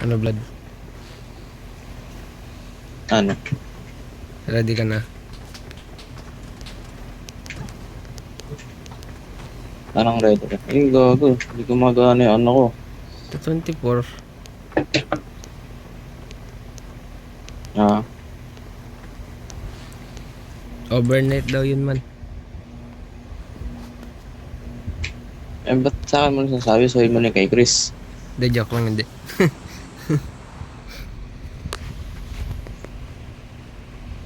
Ano, Blood? Ano? Ready ka na? Anong ready ka? Ay, gago. Hindi ko magana yung ano ko. Sa 24. Ah, Overnight daw yun man. ba't sa akin mo nasasabi? Sabi mo na kay Chris. Hindi, joke lang, hindi.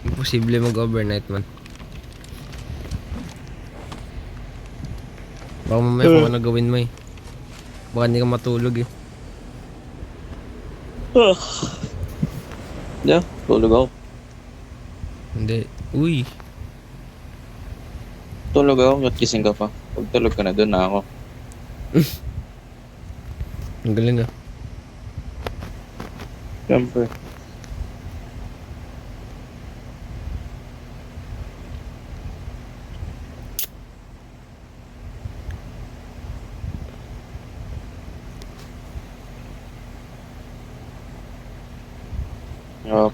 Imposible mag-overnight man. Baka mamaya kung ano gawin mo eh. Baka hindi ka matulog eh. Yeah, tulog ako. Hindi. Uy. Tulog ako, at gising ka pa. Pag tulog ka na, doon na ako. Ang galing ah. Siyempre.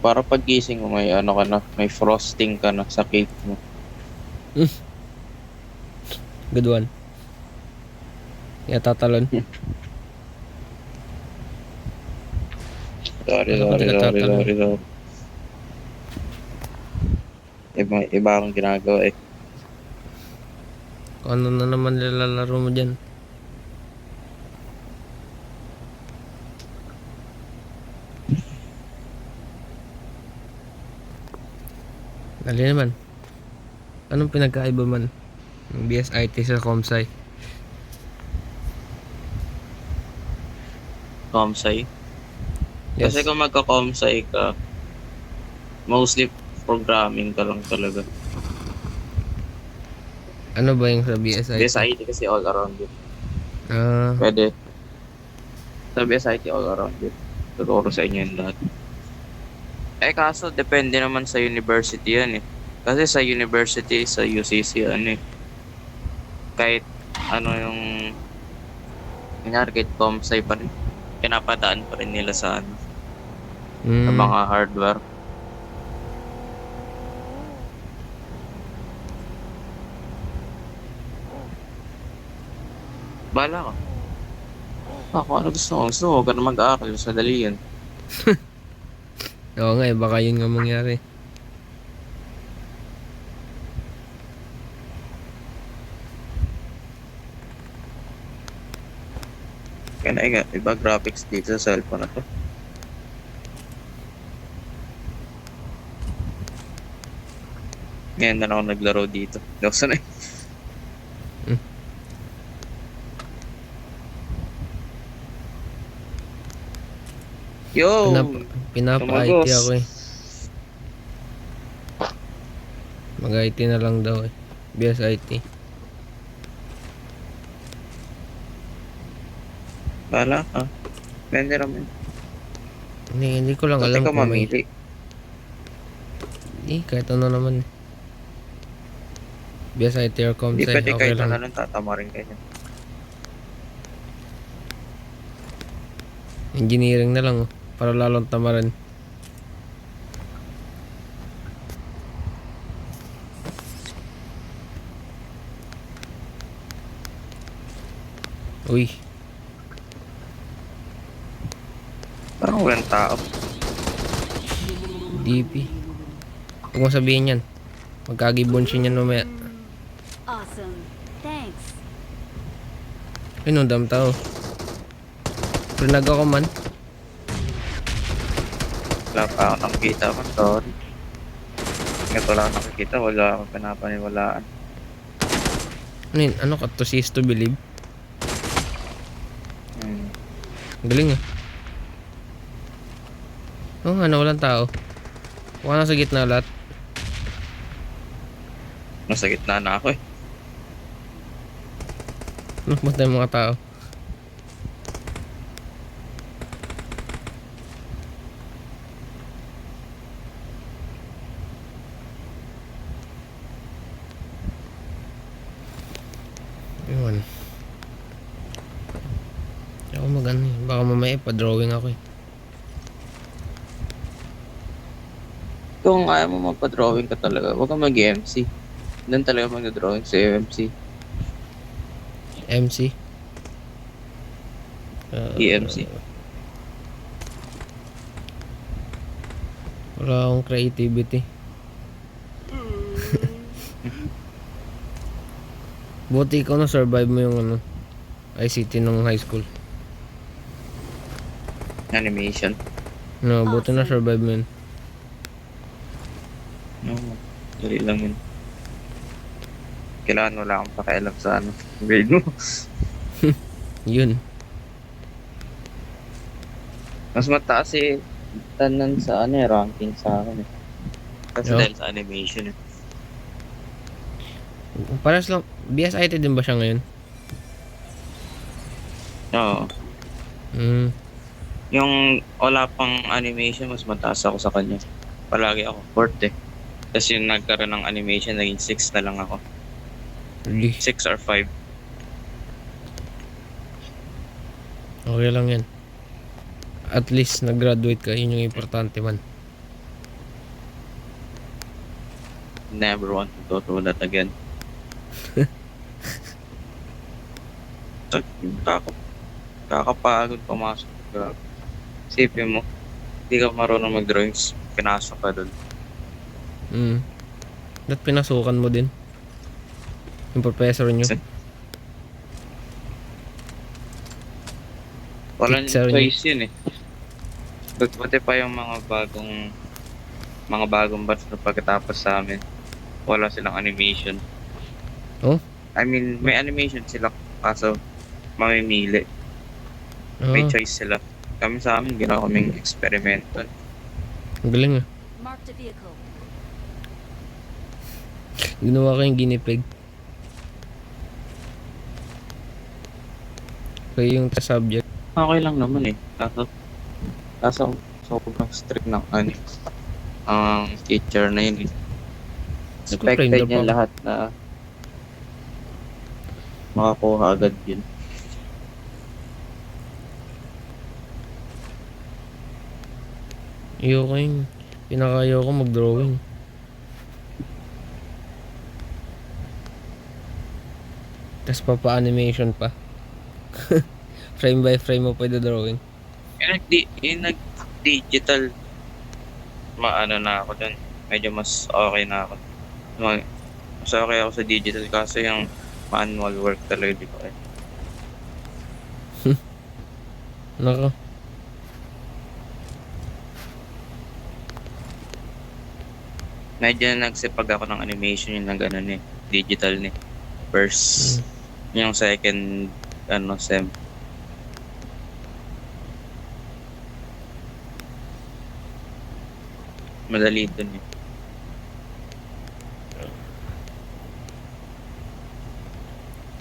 Para pag-gising mo, may ano ka na, may frosting ka na sa cake mo. Good one. Tatalon. Sorry, Ano ka sorry, sorry, tatalon? sorry, sorry. Iba akong ginagawa eh. Kung ano na naman nilalaro mo dyan. Dali naman. Anong pinagkaiba man ng BSIT sa Comsci? Comsci. Yes. Kasi kung magka-comsci ka, mostly programming ka lang talaga. Ano ba yung sa BSIT? BSIT kasi all around it. Ah, Pwede. Sa BSIT all around it. Tuturo sa inyo yung lahat. Eh kaso depende naman sa university yan eh. Kasi sa university, sa UCC ano eh. Kahit ano yung kunyari kahit comsci pa rin. Pinapadaan pa rin nila sa ano, sa mga hardware. Bala ka. Ako ano gusto mo? Gusto mo, huwag ka na mag-aaral. Sa dali yan. Oo nga eh, baka yun nga mangyari. Kaya na nga, iba graphics dito sa cellphone na to. Ngayon na ako naglaro dito. Hindi ako sanay. Yo! Pinapa-IT Tumagos. ako eh. Mag-IT na lang daw eh. BSIT. Bala ka. Pwede naman. Hindi ko lang Ba't alam ikaw kung may... mamili? kahit ano naman. BSIT or Hindi Comsci, pwede okay kahit lang. ano lang tatama rin kayo. Engineering na lang oh, para lalong tamaran. Uy, Parang walang tao. DP. Huwag mo sabihin yan. Magkagibonshin yan mamaya. Awesome. Thanks. Ay no, dam tao. Prinag ako man. Wala pa ako nakikita ko. Sorry. Ngayon wala ako nakikita. Wala akong pinapaniwalaan. Ano yun? Ano ka? To see is to believe? Hmm. Galing ah. Oo nga, walang tao. Huwag na sa gitna lahat. Nasa gitna na ako eh. Ano ba tayong mga tao? Yun. Ako magano eh. Baka mamaya pa-drawing ako eh. Kung ayaw mo magpa-drawing ka talaga, huwag kang mag-MC. Doon talaga mag-drawing sa UMC. MC. EMC. Wala akong creativity. Buti ikaw na-survive mo yung ano, ICT nung high school. Animation. No, buti Awesome. na-survive mo yun. No, dali lang yun. Kailangan wala akong pakialam sa ano, grade mo. Yun. Mas mataas eh, tanan sa ano eh, ranking sa akin eh. Kasi Yeah. dahil sa animation eh. Paras lang, BSIT din ba siya ngayon? Oo. Hmm. Yung wala pang animation, mas mataas ako sa kanya. Palagi ako, fourth eh. Tapos yung nagkaroon ng animation, naging 6 na lang ako. Really? 6 or 5. Okay lang yan. At least nag-graduate ka, yun yung importante man. Never want to go through that again. Kakapagod pumasok ka. Isipin mo, hindi ka marunong mag-drawings, pinasok ka doon. Hmm. Ba't pinasukan mo din? Yung professor nyo? Walang Teacher niya. choice yun eh. Buti pa yung mga bagong batch na pagkatapos sa amin, wala silang animation. Oh? I mean, may animation sila kaso mamimili. May Ah, choice sila. Kami sa amin, ginawa kaming experimental. ang galing ah. Marked a vehicle. Ginawa ko yung ginipig. Kaya yung subject. Okay lang naman eh. Kaso sobrang strict ng ano, ang teacher na yun eh. School-friend Expected pa niya ako. lahat na makakuha agad yun. Ayoko yung pinakayo ko mag-drawing. Tapos papa-animation pa. Frame by frame mo pwede drawing. Yung nag-digital, maano na ako dun. Medyo mas okay na ako. Mas okay ako sa digital kasi yung manual work talaga di ko eh. Nako. Medyo nagsipag ako ng animation yung ng ganun eh. Digital ni. First, yung second, sem. Madali dun eh.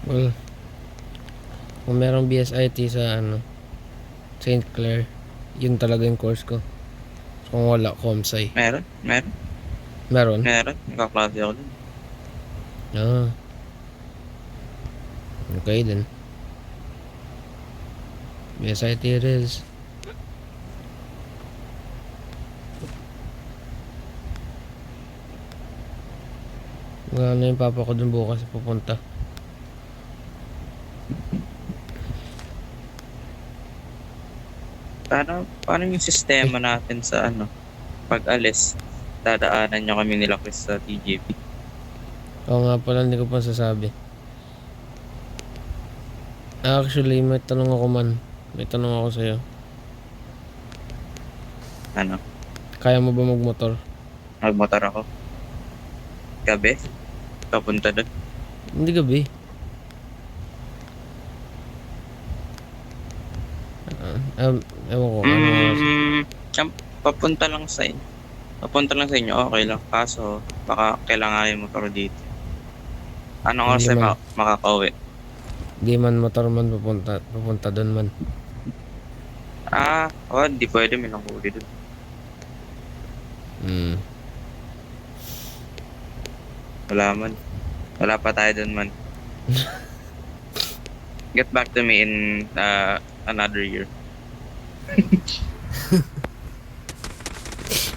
Well, kung merong BSIT sa ano, St. Clair, yun talaga yung course ko. Kung wala, Comsci. Meron. Meron? Nakaklase ako dun. Ah. Okay then. BSIT it is. Wala na yung papa ko dun bukas pupunta. Paano yung sistema natin sa pag alis? Dadaanan nyo kami nila Chris sa TJP. Oo nga pala, hindi ko pa sasabi. Actually, may tanong ako man. May tanong ako sa'yo. Ano? Kaya mo ba magmotor? Magmotor ako. Gabi? Papunta doon. Hindi gabi. Ewan ko. Ano oras? Papunta lang sa inyo. Okay lang. Kaso, baka kailangan yung motor dito. Anong oras Hindi ay man. makakauwi? Di man motor man papunta doon man. Di pwede. May nanghuli doon. Hmm. Wala man. Wala pa tayo doon man. Get back to me in another year.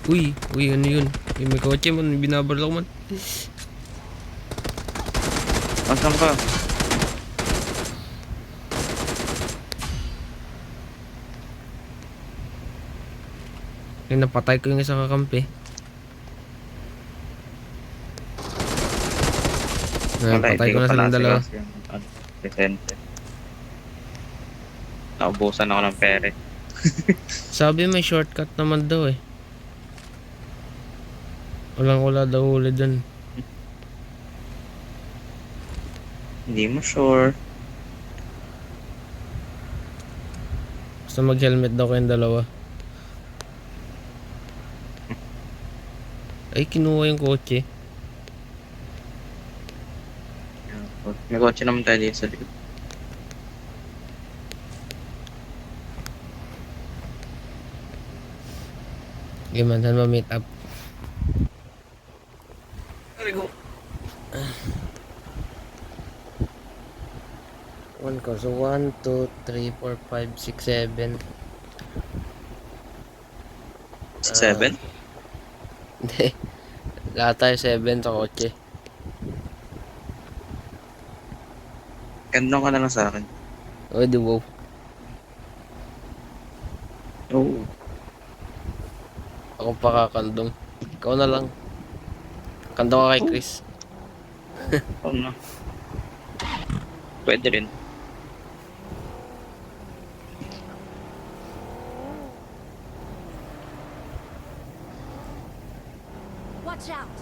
Uy, ano yun? Yung may kotse man, binabaril ako man. Asan ka? Yung napatay ko yung isa kakampi. Napatay ko na silang dalawa. Decente. Naubusan ako ng pere. Sabi may shortcut naman daw eh. Walang-wala daw huli dun. Hindi mo sure. Basta mag-helmet daw kayong dalawa. Ay, kinuha yung kotse. May kotse naman tayo dito sa likod. Okay man, saan ma-meet up? There we go. One car. So 1, 2, 3, 4, 5, 6, 7. 7? Hindi. Lahat tayo 7 sa kotse. Kandong ka na lang sa akin. O, di wow. Oo. Ako pa kakandong. Ikaw na lang. Kandong ka kay Chris. Oo na. Pwede rin. Watch out!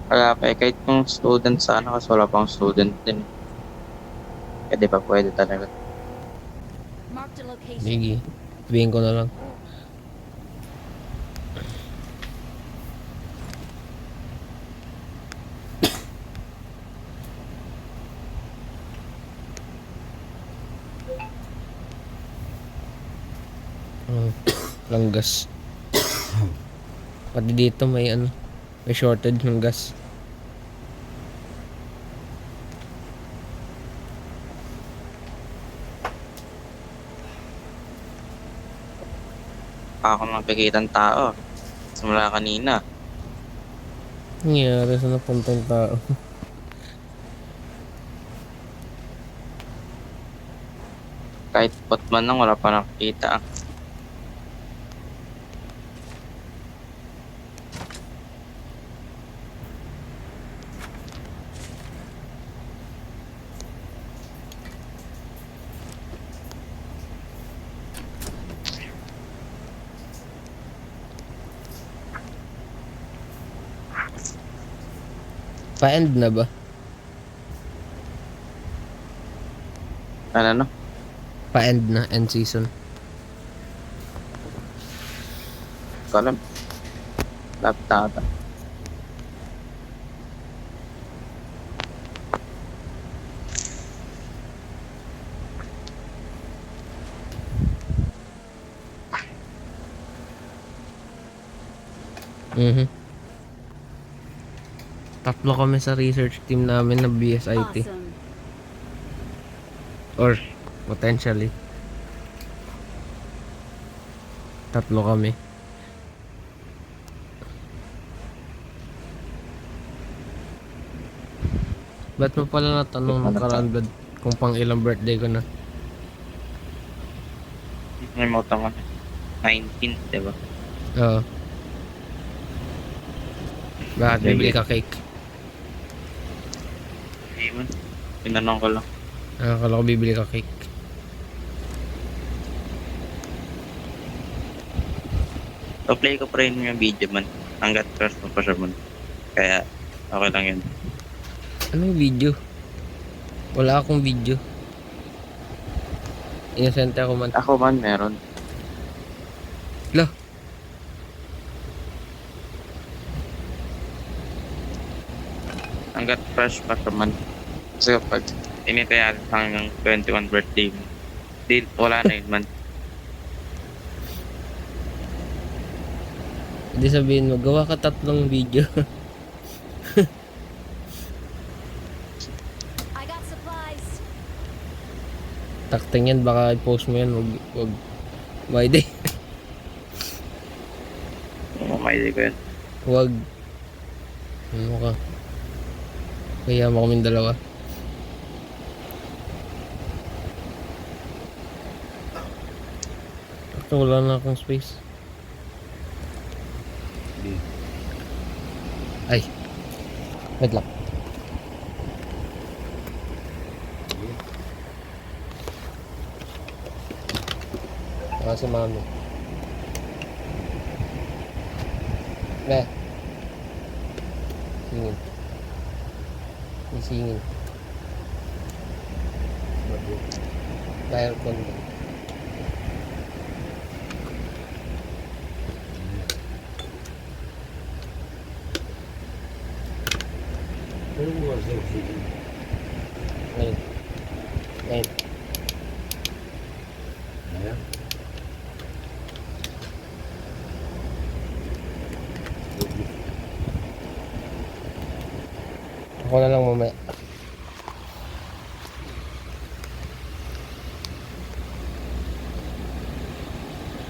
Kaya pa kahit kung student sana kasi wala pang student din. Pwede pa, pwede talaga. Marked a location. Sige. Sabihin ko na lang. Lang gas. Pati dito may ano, may shortage ng gas. Ako nakikita ng tao. Simula kanina. Nangyari sa napunta yung tao. Kahit pot man lang, wala pa nakikita. Pa-end na ba? Ano no? Pa-end na, end season. Kalam. Laptop. Tatlo kami sa research team namin na BSIT. Awesome. Or potentially tatlo kami. Ba't mo pala natanong nung karaan Brad, kung pang ilang birthday ko na? May moto ka. 19, diba? Oo. Bakit bibili ka cake? Hindi man. Tinanong ko lang. Akala ko bibili ka cake. So, play ko pa rin yung video man. Hanggat first mo pa siya man. Kaya, okay lang yun. Anong video? Wala akong video. Inosente ako man. Ako man, meron. Lah. Hanggat fresh pa siya man. Kasi kapag initayan hanggang 21 birthday mo, di, wala na yun man. Hindi sabihin mo, gawa ka tatlong video. I got supplies. Takting yan, baka i-post mo yan, wag by day. Mamayday ko yan. Huwag. Ano ka? Kaya mo kaming dalawa. Ito, wala na akong space. Ay. Wait lang. Si mami. Be. Singin. May singin. Dahil kondo. Ngayon. Ngayon. Ako na lang mamaya.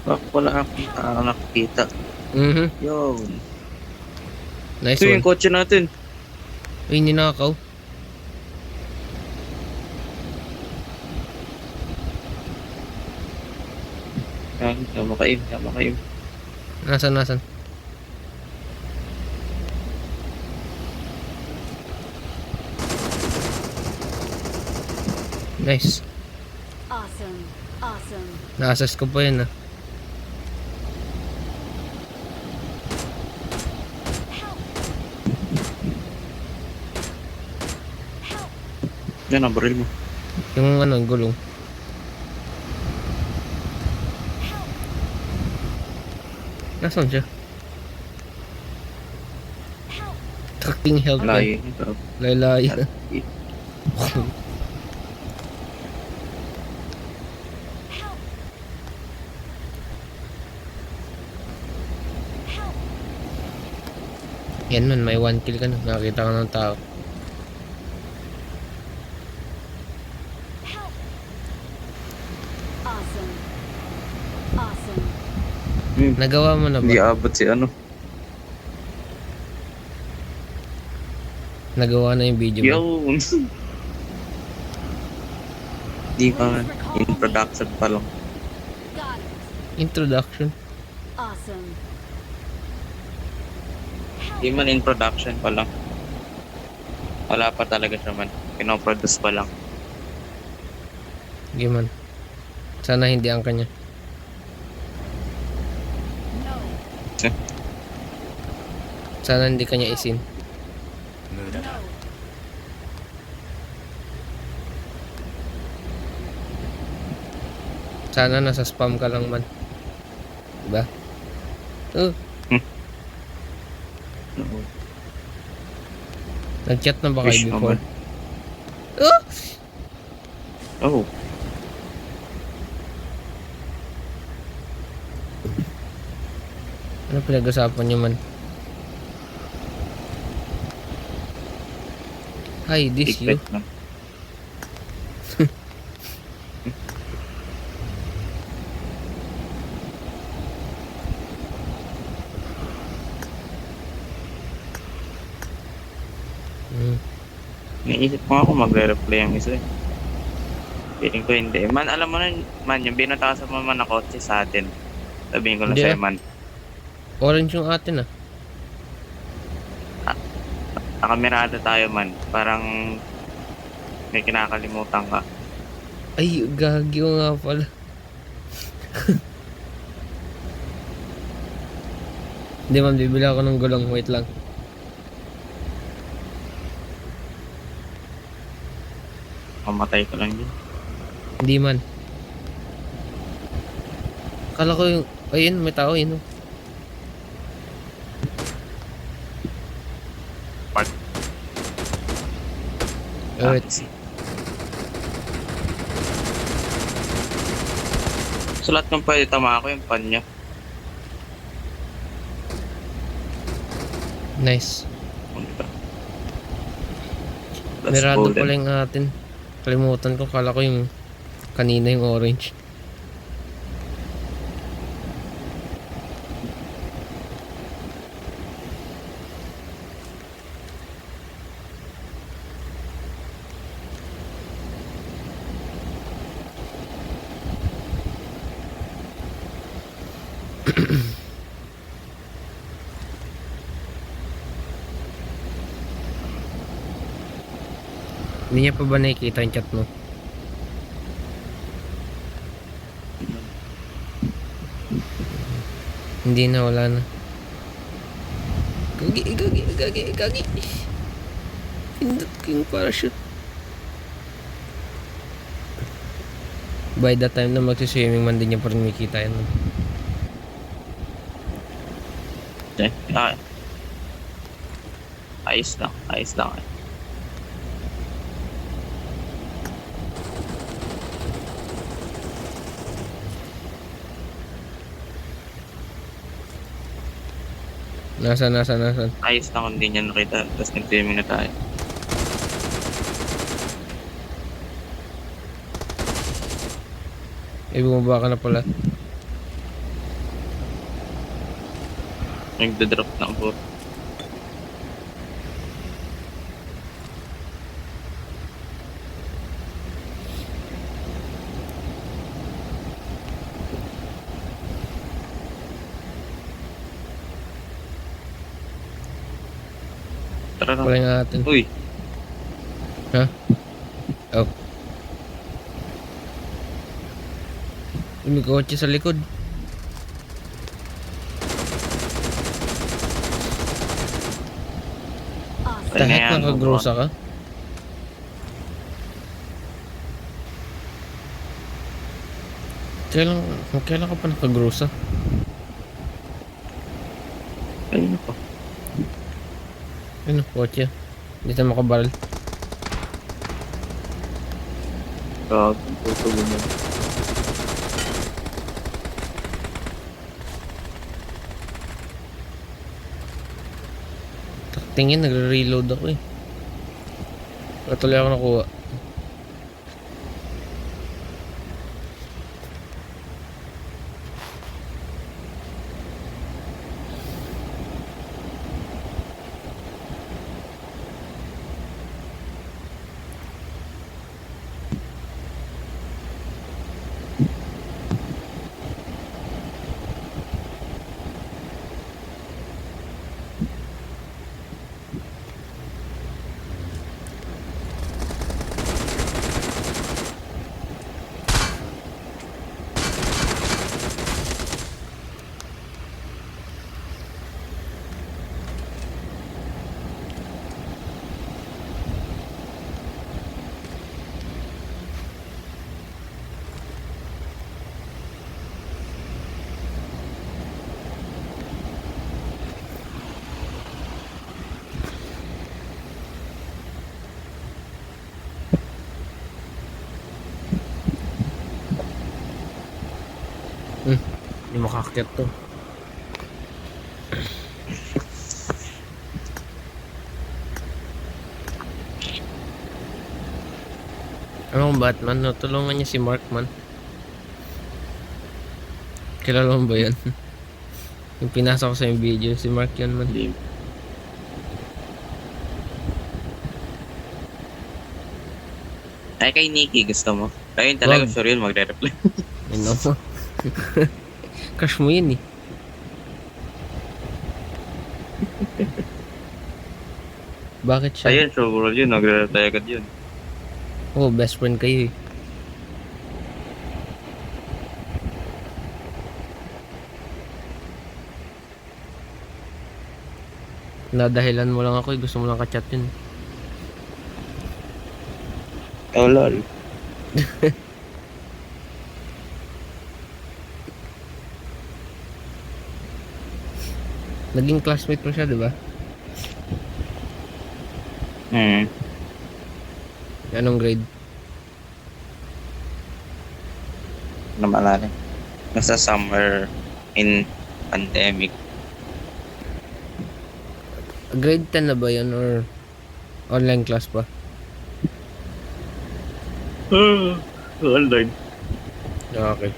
Bakit wala akong nakikita? Yun. Nice Ito one. yung kotse natin. Uy, ninakaw. Yan, tama kayo. Nasaan? Nice. Awesome. Awesome. Na-assess ko pa yun ah. Help. Help. Yan ang baril mo. Yung ano, gulong. Help. Nasaan siya? Help. Tracking help eh. Layo nito. Laylay. Help. Help. Yan man, may 1 kill ka na. Nakakita ka ng tao. Help. Awesome. Awesome. Nagawa mo na Hindi ba? abot si ano. Nagawa na yung video mo? Yun. Di pa in production pa lang. Got it. Introduction. Awesome. Di man in production pa lang. Wala pa talaga siya man. Pinoproduce pa lang. Giman. Sana hindi ang kanya. No. Sana hindi kanya isin. No. Sana nasa spam ka lang man. Diba? Oh, Oo. nag-chat na ba Wish kayo before? naman. Oh! Oh. Ano pinag-usapan niyo man? Hi, this you. Secret lang. Naisip ko ako magre-reply ang isa eh. Feeling ko hindi. Man, alam mo na, man, yung binatasan mo man na kotse sa atin. Sabihin ko lang Hindi sa'yo, ah. man. Orange yung atin ah. Nakamirada tayo, man. Parang may kinakalimutan ka. Ay, gagi ko nga pala. Hindi man, bibili ako ng gulong. Wait lang. Mamatay ko lang yun. Hindi man. Akala ko yung... Ayun, may tao yun. Oh. Park. Oh, wait. So lahat ng pwede tama ako yung pan niya. Nice. Ano ba? That's Mirado golden. pala yung atin. Kalimutan ko, kala ko yung kanina yung orange. Hindi niya pa ba nakikita yung chat mo? Hindi na, wala na. Gagi. Pindot ko yung parachute. By the time na magsiswimming man, din niya pa rin makikita yan. Okay. Ah, ayos lang. Ayos lang. Nasaan? Ayos lang kung hindi niya nakita. Tapos nag-swimming na tayo. Bumaba ka na pala. Nagda-drop na ako. Tara na. Pala nga natin. Uy, Ha? Oh. May kotse sa likod. Awesome. Ay, Tahit ngayon, nakagrosa ka? Kailan ka pa nakagrosa? ayun pa. Ano, kotse? Hindi tayo makabaril. Tutubo mo. Tingin, nagre-reload ako eh. Patuloy ako nakuha. Hindi makakakit to. Anong Batman? No, tulungan niya si Mark man. Kilala mo ba yun? Yung pinasa ko sa yung video, si Mark yun man. Hindi. Ay, kay Nikki, gusto mo? Ayun talaga, Wag. sure yun, magre-reply. Ano mo? Crush mo yun eh. Bakit siya? Ayun, sure yun, magre-reply agad yun. Oh, best friend kayo eh. Nadahilan mo lang ako eh. Gusto mo lang ka-chat yun. Oh, lol. Naging classmate mo siya, di ba? Anong grade? Ano maalala? Nasa summer in pandemic. Grade 10 na ba yun or online class pa? Online. Okay.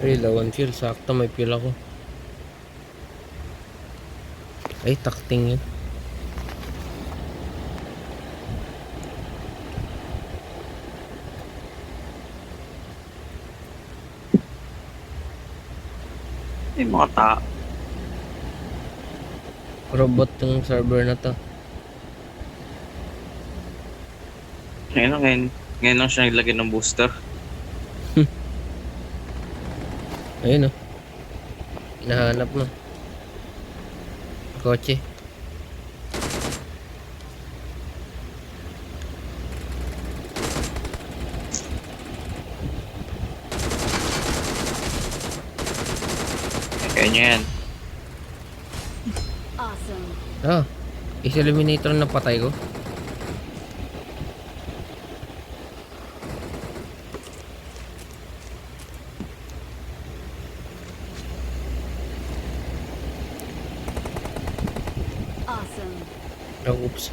Ay, lawan fuel. Sakto, may fuel ako. Ay, takting yun. Yung mga tao. Robot yung server na to. Ngayon lang siya naglagay ng booster. Ayun, oh. Hinahanap na. Kotse. Kaya niya yan. Awesome. Ah, is eliminator na patay ko. Awesome. Oh, oops.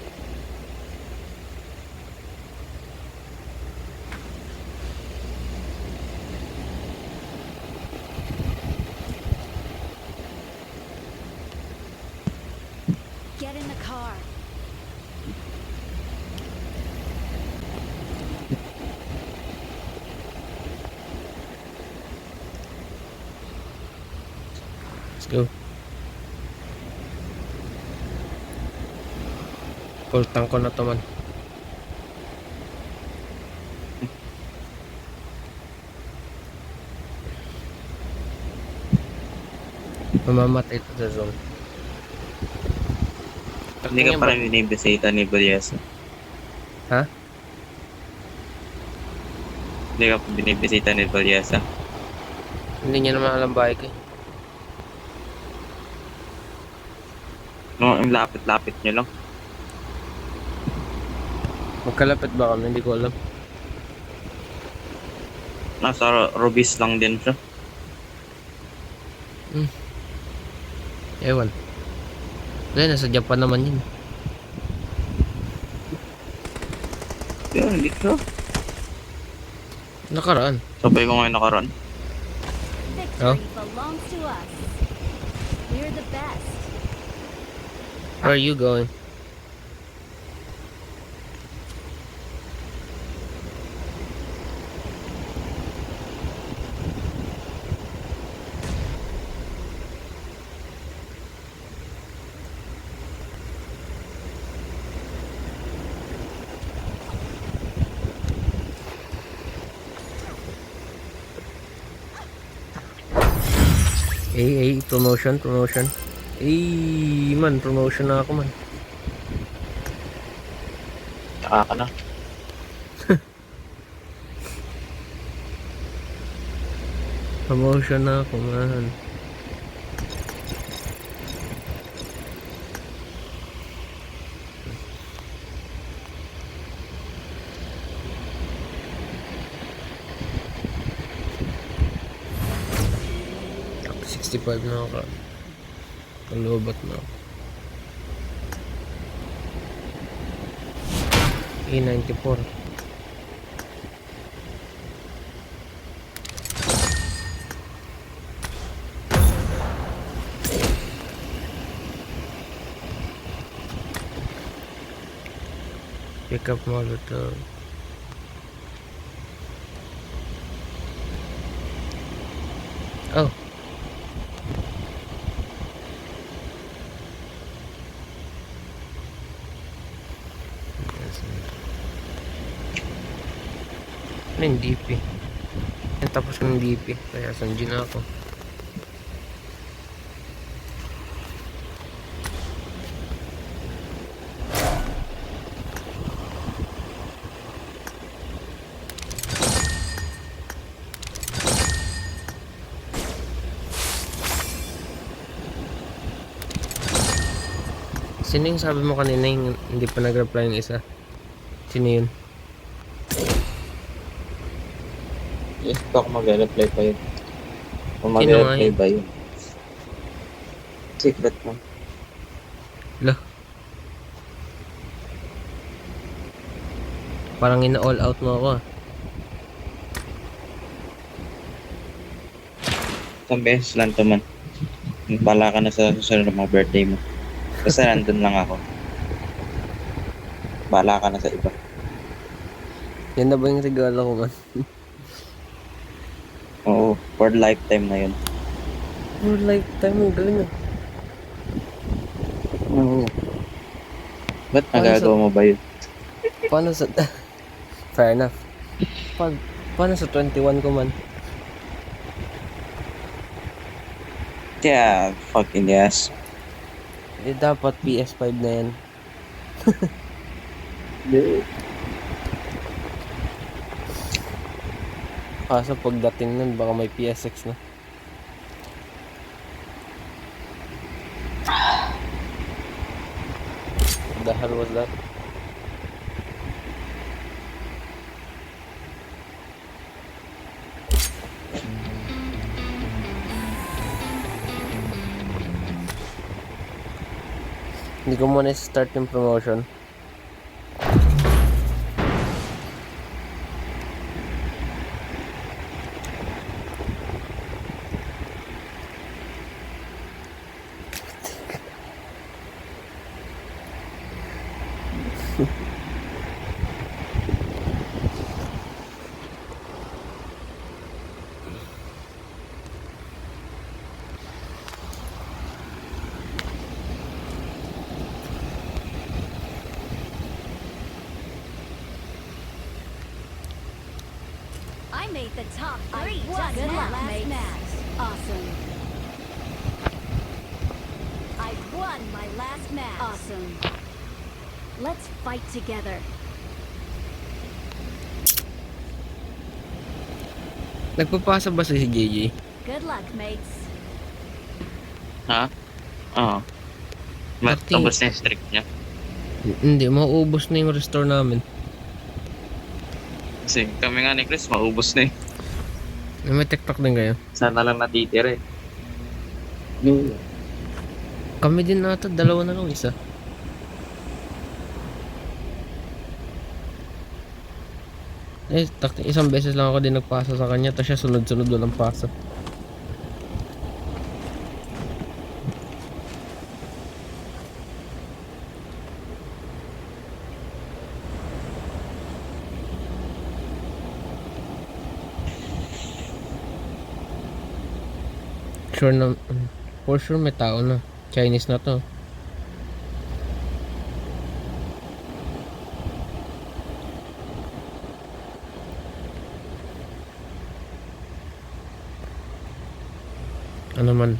Get in the car. Let's go. Full tank ko na to, man. Mamamatay ito sa zone. Hindi ka pa rin binibisita ni Baliasa. Ha? Hindi ka pa binibisita ni Baliasa. Hindi niya naman alam bahay ko. No, ang lapit-lapit niyo lang. Magkalapit ba kami? Hindi ko alam. Nasa Robis lang din siya. Ewan. Dahil nasa Japan naman yun. Yun, hindi siya. Nakaraan. Sabay ko ngayon nakaraan. Victory belongs to us. We're the best. Where are you going? Promotion. Man, promotion na ako, man. Taka ka na. Promotion na ako, man. Top 65 na ako. Kalobat na ako. A94. Pick up Molotov. Oh. Ano yung DP? Tapos ng DP. Kaya sanji na ako. Sino yung sabi mo kanina yung hindi pa nag-reply ng isa? Sino yun? Yes, baka mag-reply pa yun. Kung Sino nga mag-reply yun? ba yun? Secret mo. Lah. Parang ina-all out mo ako ah. Isang beses lang to man. Bala ka na sa susunod ng mga birthday mo. Basta nandun lang ako. Bala ka na sa iba. Yan na ba yung regalo ko man? Oo, for lifetime na yun. For lifetime, ang galing ah. Oo. Ba't Paano nagagawa mo ba yun? Paano sa... Fair enough. Paano sa 21 ko man? Yeah, fucking yes. Eh, dapat PS5 na yan. Kaso pagdating nun, baka may PS6 na. The hell was that? Hindi ko muna start yung promotion. I made the top three. I won Good my luck, last mates. match. Awesome. I won my last match. Awesome. Let's fight together. Nagpapasa ba si JJ? Good luck, mates. Ha? Oo. Matapos na yung streak niya. Hindi, mauubos na yung restore namin. Kasi kami nga ni Chris, maubos na eh. May TikTok din kayo. Sana lang natitira eh. Kami din nata, dalawa na lang isa. Eh, isang beses lang ako din nagpasa sa kanya, tapos siya sunod-sunod walang pasa. Sure na, for sure may tao na. Chinese na to. Ano man,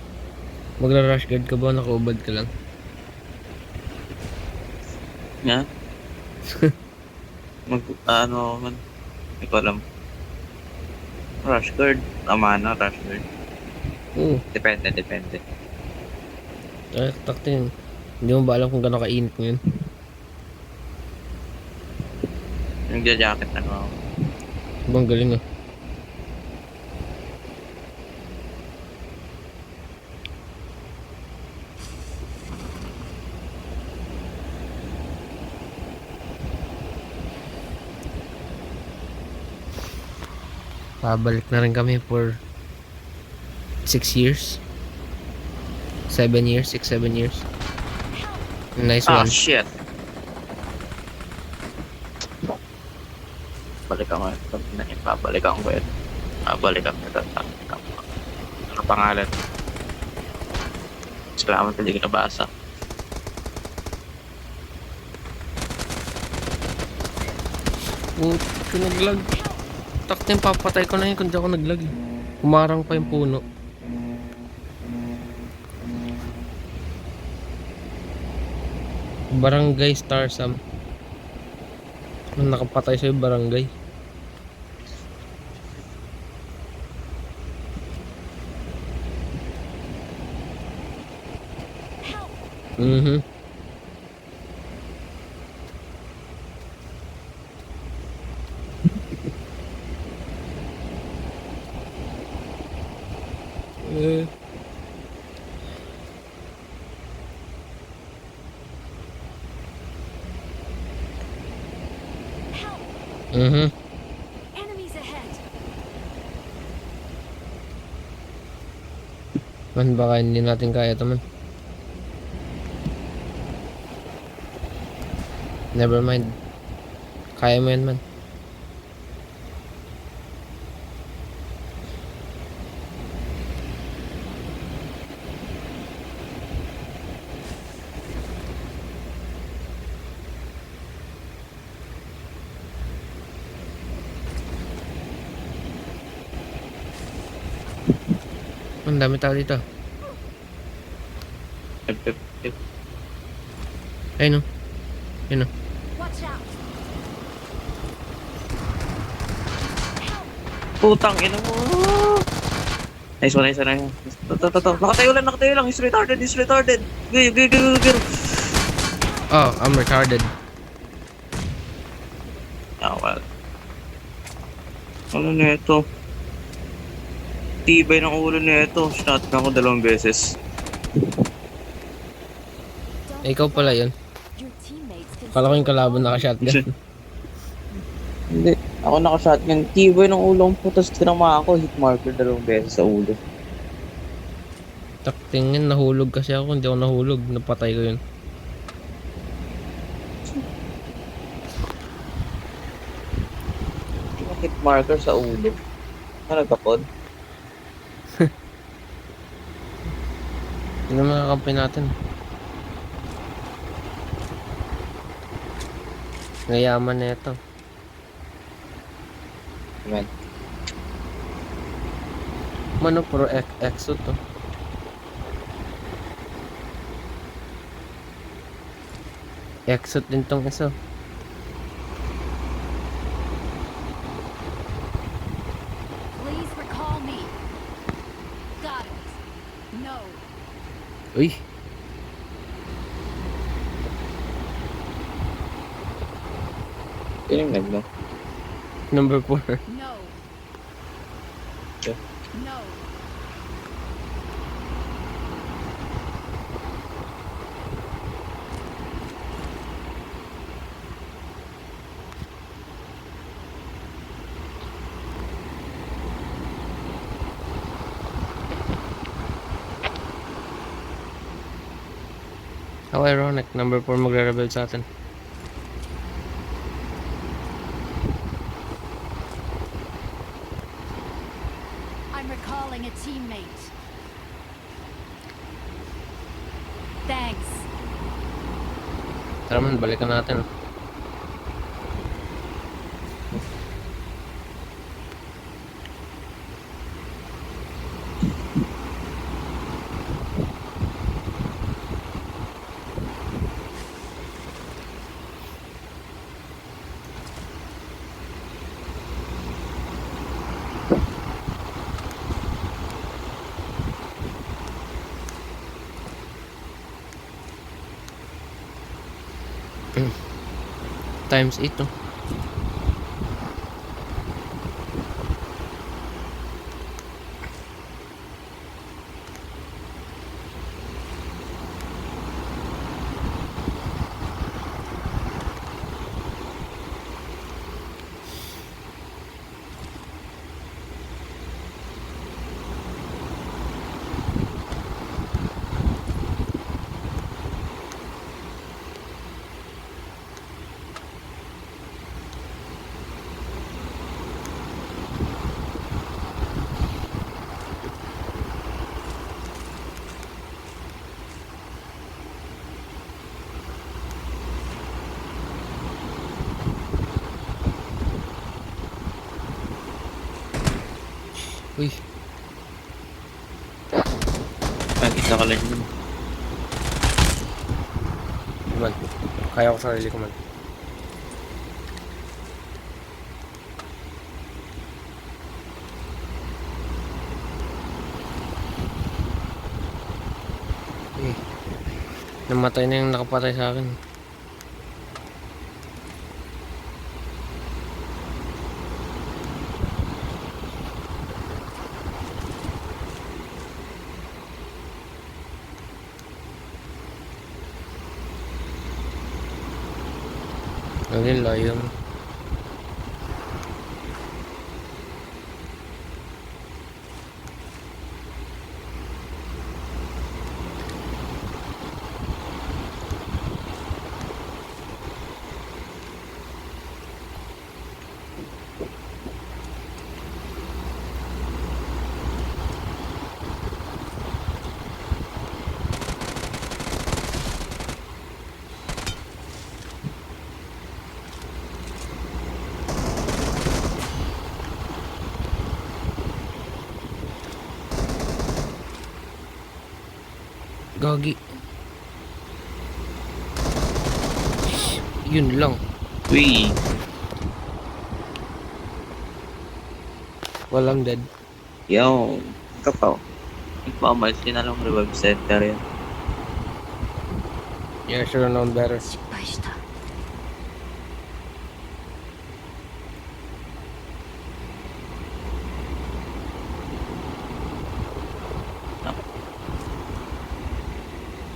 magra-rush guard ka ba? Nakaubad ka lang. Nga? Ano man. Hindi ko alam. Rush guard. Tama na, rush guard. Oo, Depende. taktin. Hindi mo ba alam kung gano'ng kainit ngayon? Yung jacket na ako. Bang galing ah. Pabalik na rin kami for 6 years. 7 years, 6-7 years. Nice Ah, one. shit. Balikan ko yun. Babalikan ko yun. Babalikan ko yun. Ano pangalan? Salamat, hindi ko nabasa. Naglag. Taktin, papatay ko na yun kung di ako naglag eh. Kumarang pa yung puno. Barangay Star Sam. Nakapatay sa'yo barangay. Mhm. Eh. Mhm. Enemies ahead. Man, baka hindi natin kaya ito man. Never mind. Kaya mo yan man. Ang dami tao dito. FFF. Ayun o. Ayun o. Watch out. Putang ina mo. Nice one, nice one, nice one. To. Nakatayo lang. He's retarded. Go. Oh, I'm retarded. Ah, well. Ano na ito? Tibay ng ulo na ito. Shotgun ko 2 beses. Don't Ikaw pala yun. Your teammates can Kala ko yung still kalaban follow. naka-shotgun. Hindi. Ako naka-shotgun. Tibay ng ulo ko. Tapos tinama ako. Hit marker 2 beses sa ulo. Taktingin, nahulog kasi ako. Hindi ako nahulog. Napatay ko yun. Hit marker sa ulo. Ano nagkapod? Hindi naman kakampi natin. Ngayaman na ito. Man. Mano, puro exo to. Exot din tong isa. Please recall me. Got it. No. Uy! Yun yung nagno. Number 4. No. Yeah. No. How ironic. Number 4 magre-rebel sa atin. I'm recalling a teammate. Thanks. Tara man, balikan natin. Times 8 to. Uy, Nakita ka lang yun. man. Kaya ko sarili ko man. Namatay na yung nakapatay sa akin. Ayun, layo mo. Gagi. Yun lang. Uy. Walang dead. Yo. Kapaw. Nagpamalis yun na lang revive center yan. Yeah, should have known better. 失敗した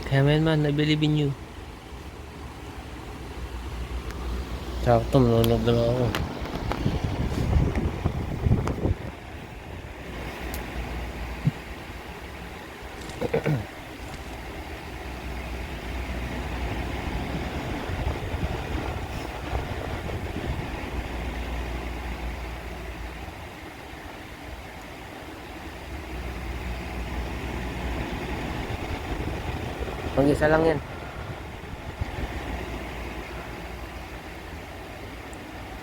Kaya man, I believe in you. Sakto, manonood na lang ako. Mag-isa lang yan.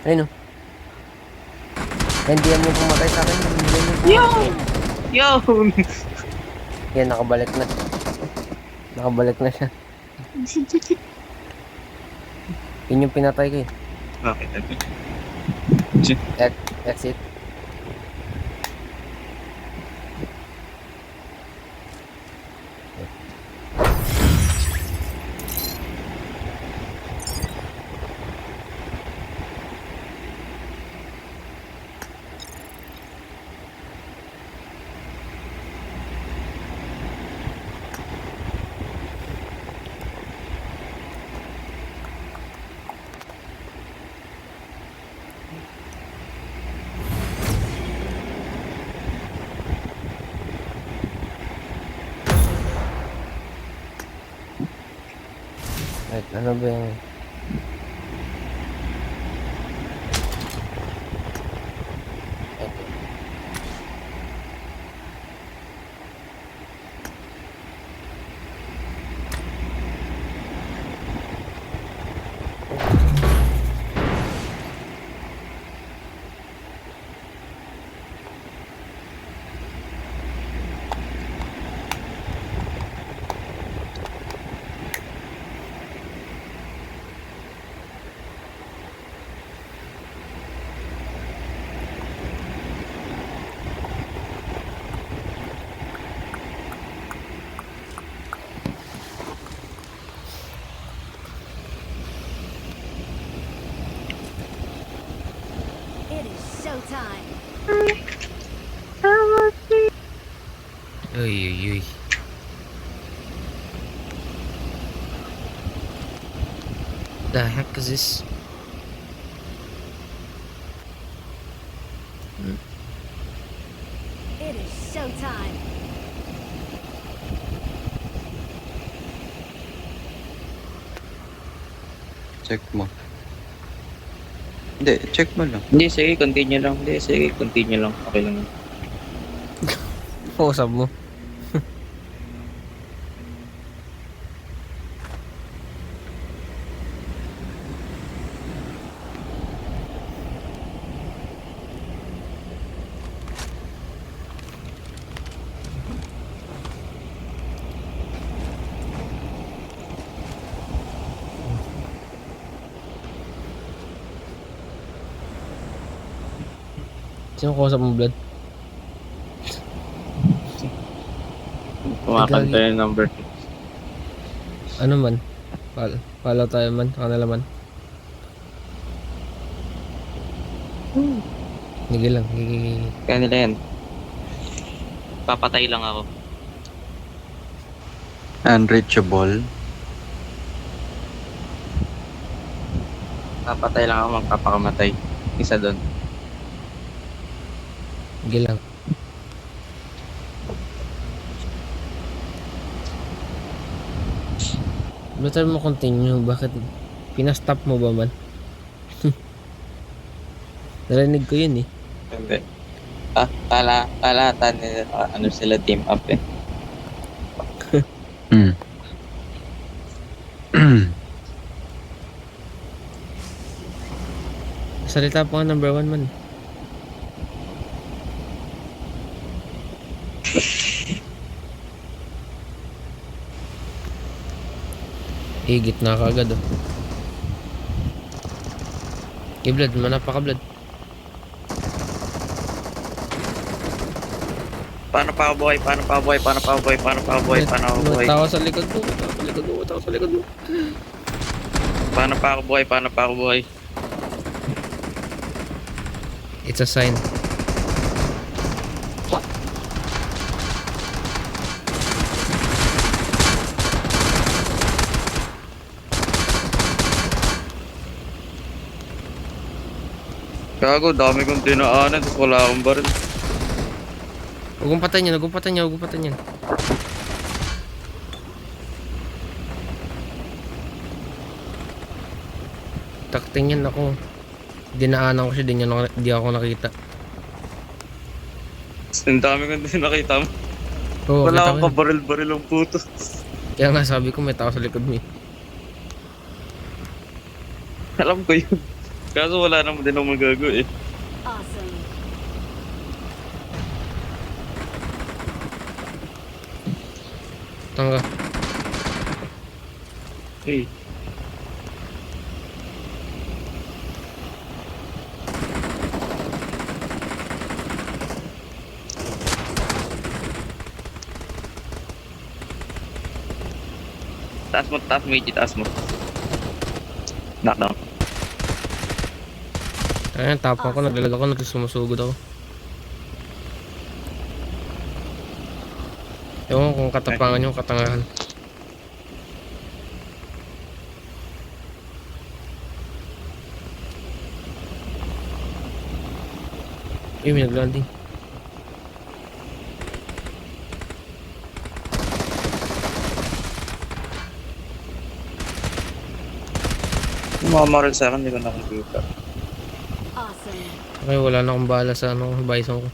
Ayun o. Hindi yan yung pumatay sa akin. Hindi yan yung pumatay. Yo! Yan, nakabalik na. Nakabalik na siya. Yun yung pinatay ko eh. Bakit? Exit. Right, ano ba yung... It is showtime. Uy, uy, uy. The heck is this? It is showtime. Check mo. Hindi, check mo lang. Hindi, sige, continue lang. Hindi, sige, continue lang. Okay lang. Kausap mo. Sino kausap mo, Blood? Kumakanta yung number. Ano man? Follow tayo man. Kanila man. Sige lang. Sige. Kanila yan. Papatay lang ako. Unreachable. Papatay lang ako, magpapakamatay. Isa doon. Sige lang. Ba't mo continue? Bakit? Pinastop mo ba man? Narinig ko yun eh. Hindi. Kalahatan nila, ano sila, team up eh. Hmm. Salita po nga number 1 man. Higit na kagad oh. Blood, manapa ka Blood. Paano pa ako buhay? Paano pa ako buhay? Paano pa ako buhay? Paano pa ako buhay? Paano ako buhay? Matawa sa likod mo, matawa sa likod mo, matawa sa likod mo. Paano pa ako buhay? Paano pa ako buhay? It's a sign. Gago, dami kong dinaanan, tapos wala akong baril. Huwag mong patayin yan, huwag mong patayin yan, huwag mong patayin yan. Takting yan ako. Dinaanan ko siya, di ako nakita. Ang dami kong nakita mo. Oo, Wala kita akong ko yun. kabaril-baril ang puto. Kaya nga sabi ko may tao sa likod mo eh. Alam ko yun. Kaso wala naman din akong magagawa eh. Awesome. Tangga. Hey. Taas mo, Meiji, taas mo. Knockdown. Ayan, tapang ko, naglalag ako, nagsumusugod ako. Ewan ko kung katapangan yung katangahan. May naglanding. Mamamaril sa akin, hindi ko nakikita. Awesome. Okay, wala na akong bala sa ano, bison ko.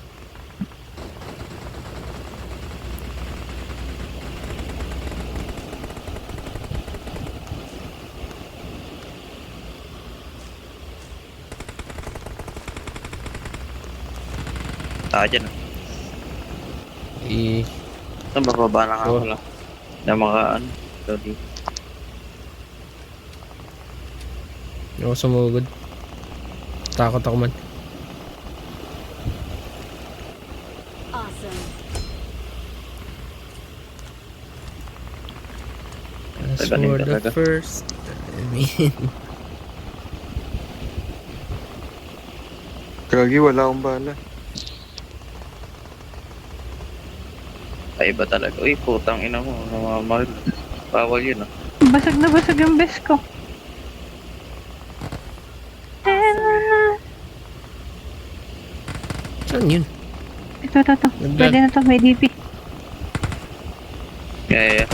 Dyan ah. I... Saan bababa na nga Oh. wala? Na makaan. Sorry. Hindi ako sumugod. Takot ako man. Awesome. As Tagalin for the talaga. first time. Gagi, wala akong bala. Ay, iba talaga. Uy, putang ina mo. Namamaril. Bawal yun ah. Basag na basag yung best ko. Saan yun? Ito. Naglag. Pwede na to, may DP. Yeah.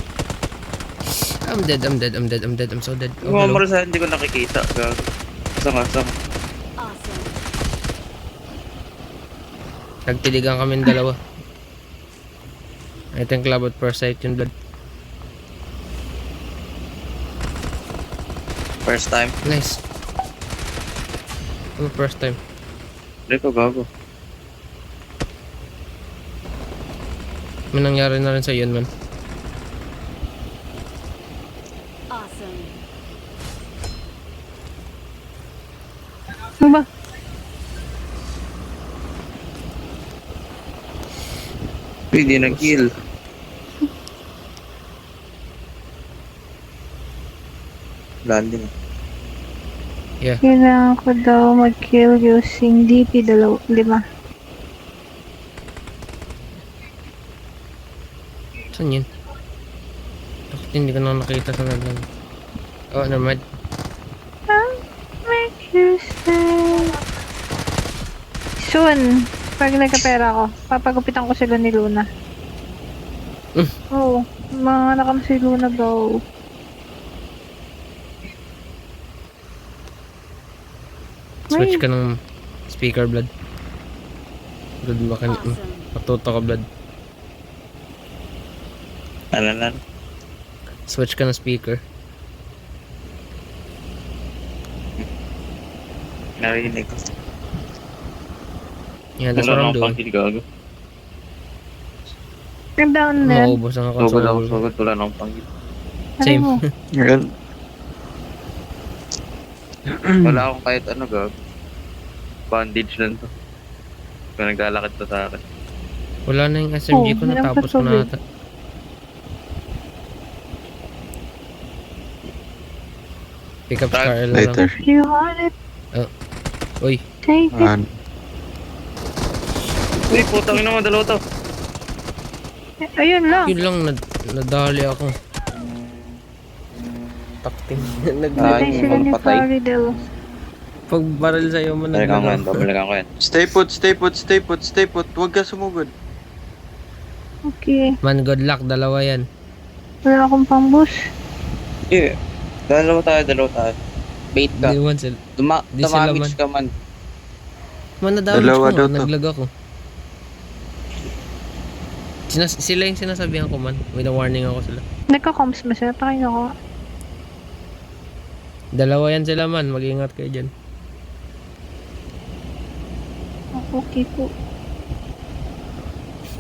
I'm dead, I'm so dead. Oh, hello. Namamaril sa akin, hindi ko nakikita. Gago. Saan ka? Awesome. Nagtiligan kami ng dalawa. I think labot per sight yung Blood. First time. Nice. Ano first time? Hindi ko gago. May nangyari na rin sa yun man. Awesome. Ano ba? Hindi nag-kill. Landing. Yeah. Kailangan ko daw mag-kill using DP 5. Saan yun? Bakit hindi ko na nakita sa naglang? Oh, nevermind. Make you stay. Soon, pag nagkapera ko, papagupitan ko sila ni Luna. Oo, mga nakam si Luna daw. Switch ka ng speaker Blood. Blood Awesome. matuto ka Blood. Ano? Switch ka ng speaker. Narinig ko. Yan, that's what I'm Wala na akong doing. pang-kill gago. Ang down na yan. Maubos ang console. Sugod. Wala na akong pang-kill. Same. Ano mo? Ngayon, Wala akong kahit ano gag. Bandage lang to. Kung naglalakad to sa akin. Wala na yung SMG ko, meron pa natapos ko na tubig. ata. Pick up star L na lang. Later. You want it? Uy, Take it. Uy, putang ina mo, dalawa to. Ayun lang. yun lang, nadali ako. Takting. Patay Ay, sila ni patay. Faridel. Pag barrel sa'yo mo, Balikan ko yan, naglago. balikan ko yan. Stay put, stay put, stay put, stay put. Huwag ka sumugod. Okay. Man, good luck, dalawa yan. Wala akong pang-boost. Yeah. Dalawa tayo. Bait ka. Di man sila. Di sila Dumamage man. ka man. Man, nadamage Dalawa ko daw nga, to. naglag ako. Sila yung sinasabihan ko man. May na-warning ako sila. Nagka-comms ba sila? Pakinggan ko. Dalawa yan sila man, mag-ingat kayo dyan. Okay po.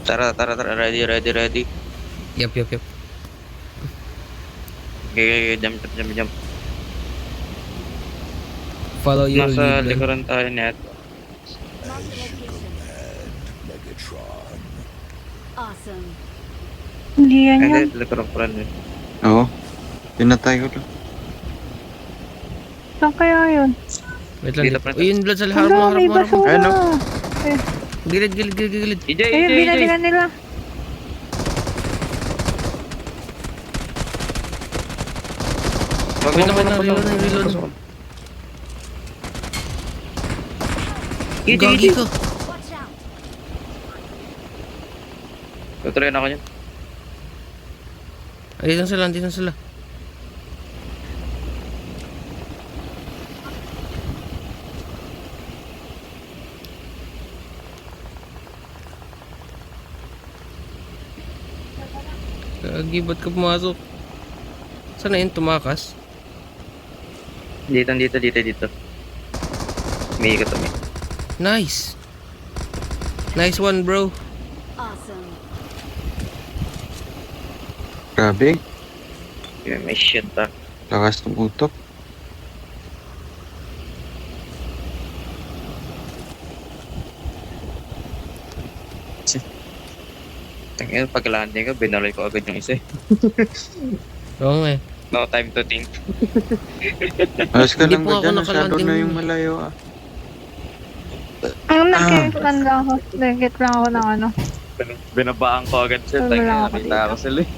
Tara. Ready. Yup. Okay, jump. Follow your Nasa lead. likuran tayo net. Mark the location. Awesome. Hindi yan yun. Hindi, likuran pa rin. Oo. Pinatay ko lang. Saan kaya yun? Wait lang. Dito pa rin. Uy, yung blood sa harap mo, Wala, may harap mo. basura. Ano? Gilid. EJ. Ayun, binalikan nila. Wag Wait mo lang, muna reload. EJ. Gagi ko. Watch out. Tutuloy na ako niyan. Dito sila. Gagi, ba't ka pumasok? Saan na yun tumakas? Dito. May ikot kami. Nice one, bro. Awesome. Grabe. Yeah, may shit ah. Lakas ng utok. Tangina, pag landing ko, binaloy ko agad yung isa eh. Oo nga eh. No time to think. Alas ka Hindi lang po ba ako dyan? Masyado nakalanding na nun. yung malayo ah. Ang nag-get lang ako. Nag-get lang ako ng ano. Binabaan ko agad siya. Wala Tangina, ako nakita dito. ko sila eh.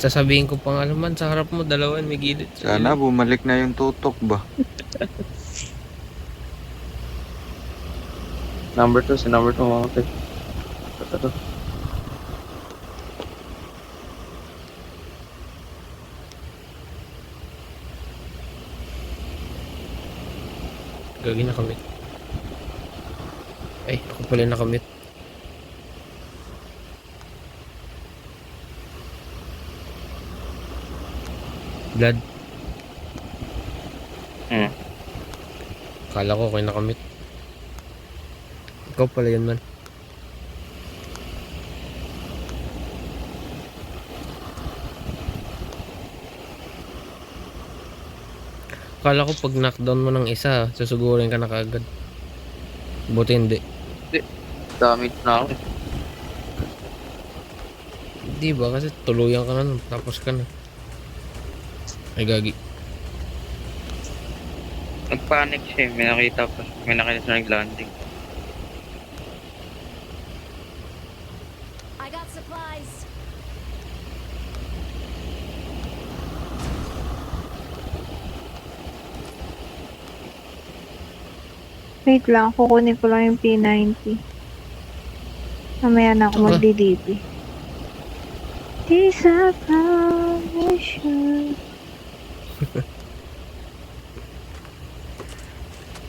Sasabihin ko pa nga naman, sa harap mo, dalawa may gilid. Sana bumalik na yung tutok ba? Number 2, si number 2 mamatay. Ito. Gagi nakamit. Ay, ako pala nakamit. Blood. Kala ko kayo nakamit. Ikaw pala yun man. Kala ko pag knockdown mo ng isa, susugurin ka na kaagad. Buti hindi. Damage na ako. Di ba? Kasi tuluyan ka na nun, tapos ka na. Ay gagi. Nagpanic siya eh. May nakita siya nag-landing. I got supplies. Wait lang, kukunin ko lang yung P90. Mamaya na ako Aba. magdi-DP. Disappointment.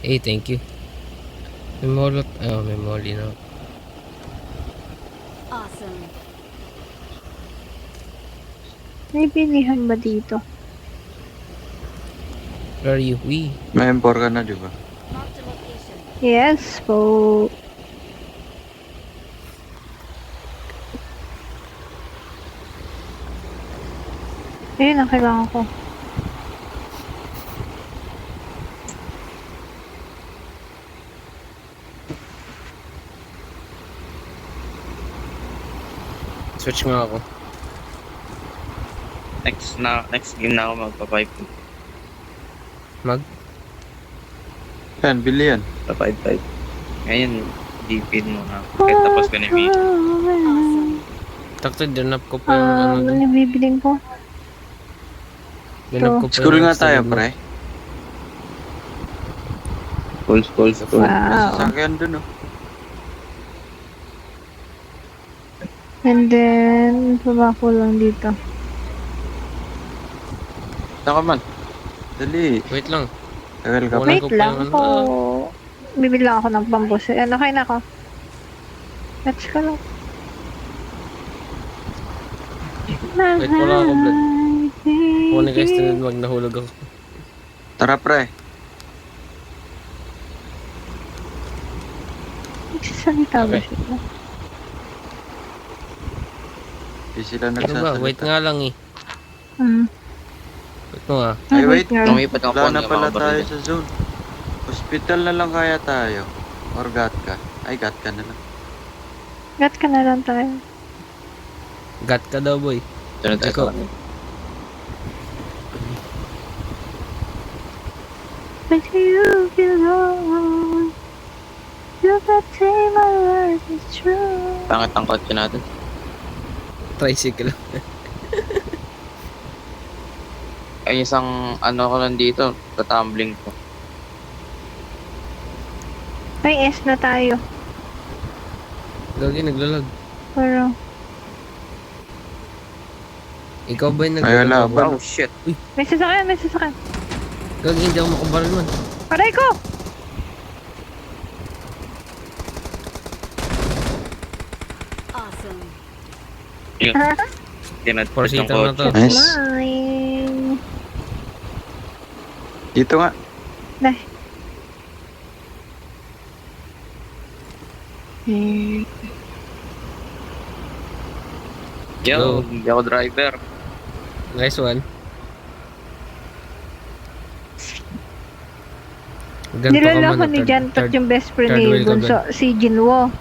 Eh, thank you. May molot. May molly na. Awesome. May bilihan ba dito? Where are you? Wee. May M4 ka na, di ba? Mark the location. Yes po. Ayun ang kailangan ko. Switch nga ako. Next game na ako magpa-5. Mag? Yan, bili yan. Pa 5-5. Ngayon, DP muna. Kaya tapos ko na yung video. Awesome. Takto, dinap ko pa yung ano Ano doon. yung bibiling ko? Dinap ko pa School yung nga tayo, salad mo. pre. School. Wow. Sasakyan dun, oh. And then, baba ko lang dito. Saan ka man? Dali. Wait lang. Tagal ka pa. Wala Wait ko pa lang yung ano. po. Bibili lang ako ng pambus. Ano kayo na ako? Let's go lang. Wait, wala ako, Brad. Kunin kayo sunod, wag nahulog ako. Tara, pre. Nagsasalita ba Okay. sila? Di sila Ano ba? nagsasalita. Wait nga lang eh. Wait mo nga. Ay, wait. nga. Lumipat ako Wala na ng pala mga tayo baril. sa zone. Hospital na lang kaya tayo. Or got ka. Ay, got ka na lang. Gat ka na lang tayo. Gat ka daw, boy. Doon na tayo Ikaw. sa kanila. But you belong. You can say my life is true. Pangit ang kotse natin. Tricycle. Ay, isang ano ko lang dito. Tatumbling ko. May S na tayo. Gagi, naglalag. Pero, Ikaw ba yung Ay, naglalag? wala ba? Oh, shit. may sasakyan, may sasakyan. Gagi, hindi ako makabaril man. Aray ko! Awesome. Tinatpit Four-seater yung na to. kotse. Nice. Mine. Dito nga. Dah. Hmm. Yo, Go. hindi ako driver. Nice one. Ganto ka Nilala man. ko ni Jantot yung best friend third ni wheel ka Bunso, si Jinwo.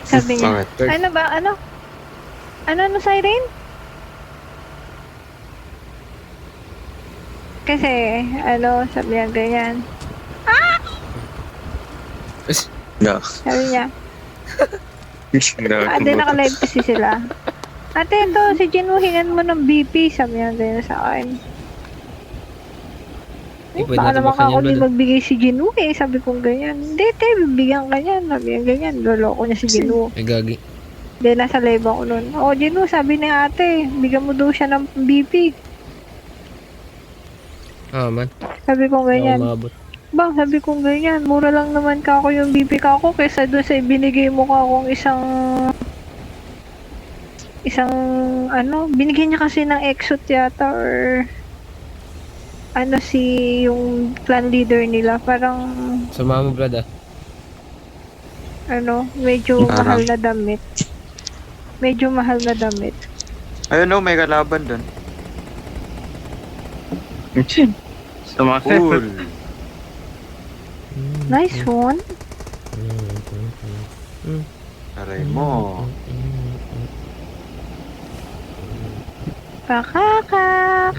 Sabi niya, Bakit? Third- ano ba, ano? Ano siren? Kasi, sabi niya ganyan. Yeah. Sabi niya, ate, naka-live kasi sila. Ate, ito, si Jinwo, hingan mo ng BP. Sabi niya ganyan sa akin. Eh, pwede Baka natin naman baka ako yan, di Brad. magbigay si Jinwo eh. Sabi kong ganyan. Hindi, te, bibigyan ka niyan. Sabi niya ganyan. Loloko niya si Jinwo. Ay, gagi. Hindi, nasa live ako nun. O, Jinwo, sabi ni ate, bigyan mo daw siya ng BP. Ah, man. Sabi kong Hindi ako ganyan. maabot. Bang, sabi kong ganyan. Mura lang naman ka ako yung BP ka ako kaysa doon sa ibinigay mo ka akong binigyan niya kasi ng exot yata or yung clan leader nila. Parang, Sama mo, Brad, ah. medyo Parang- mahal na damit. Medyo mahal na damit. Ayun, oh, may kalaban dun. Sumakit. Cool. Nice one. Aray mo. Pakakak.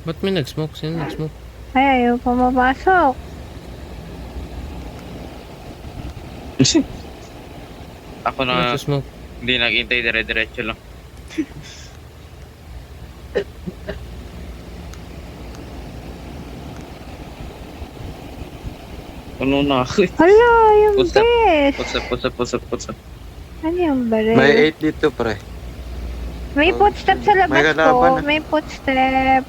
Ba't may nag-smoke? Sino nag-smoke? Ay, ayaw pa mapasok. Ako Sino na nag-smoke? hindi nag-intay, dire-diretso lang. Ano na ako? Hala, yung What's up? best. Pusa. Ano yung baril? May 8 dito, pre. May footstep sa labas May ko. kalaban na. May footstep.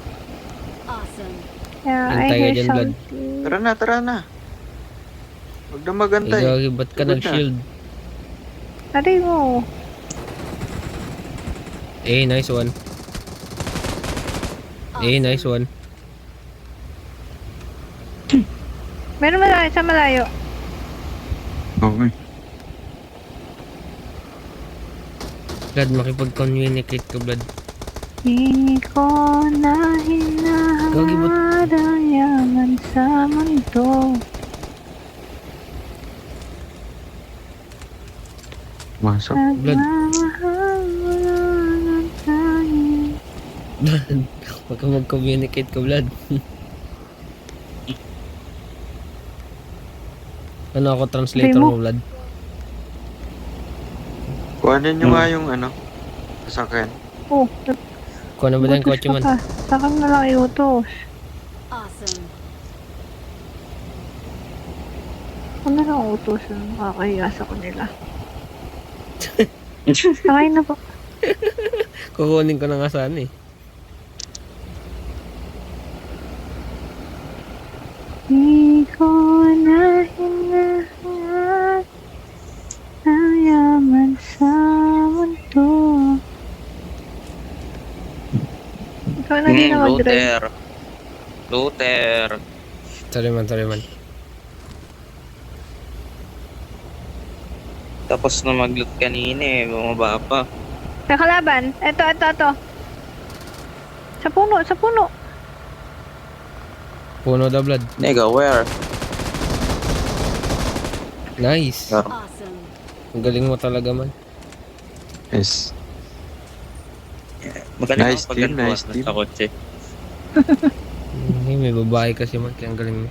Awesome. Yeah, I Antay ka hear dyan, Vlad. something. Tara na. Huwag na Ay, magantay. gagi, ba't ka Good na. nag-shield? Aray mo. Eh, nice one. Eh, nice one. Meron malayo sa malayo. Okay. Vlad, makipag-communicate ka, Vlad. Di ko na Gagi, hinahangad ang yaman sa mundo. Masok. Blood. Nagmamahal mo lang tayo. Huwag kang mag-communicate ka, Vlad. Ano ako translator Sabi mo. mo, Vlad? Kuhanin nyo nga yung ano, sasakyan. Oh, Kung ano ba yung utos kotse ka man? pa. Saka na lang iutos. Awesome. Ako na lang utos yung makakahiya sa kanila. Sakay na po. Kukunin ko na nga sana eh. Di ko na hinahanap ang yaman sa mundo. Ikaw na din ako drive. Luther. Sorry man. Tapos na mag-loot kanina eh, bumaba pa. May kalaban. Ito. Sa puno. Puno daw, Vlad. Nigga, where? Nice. Yeah. Awesome. Ang galing mo talaga man. Yes. Magaling Nice ako pag team, ganito, nice team. nasa kotse. May babae kasi man, kaya ang galing mo.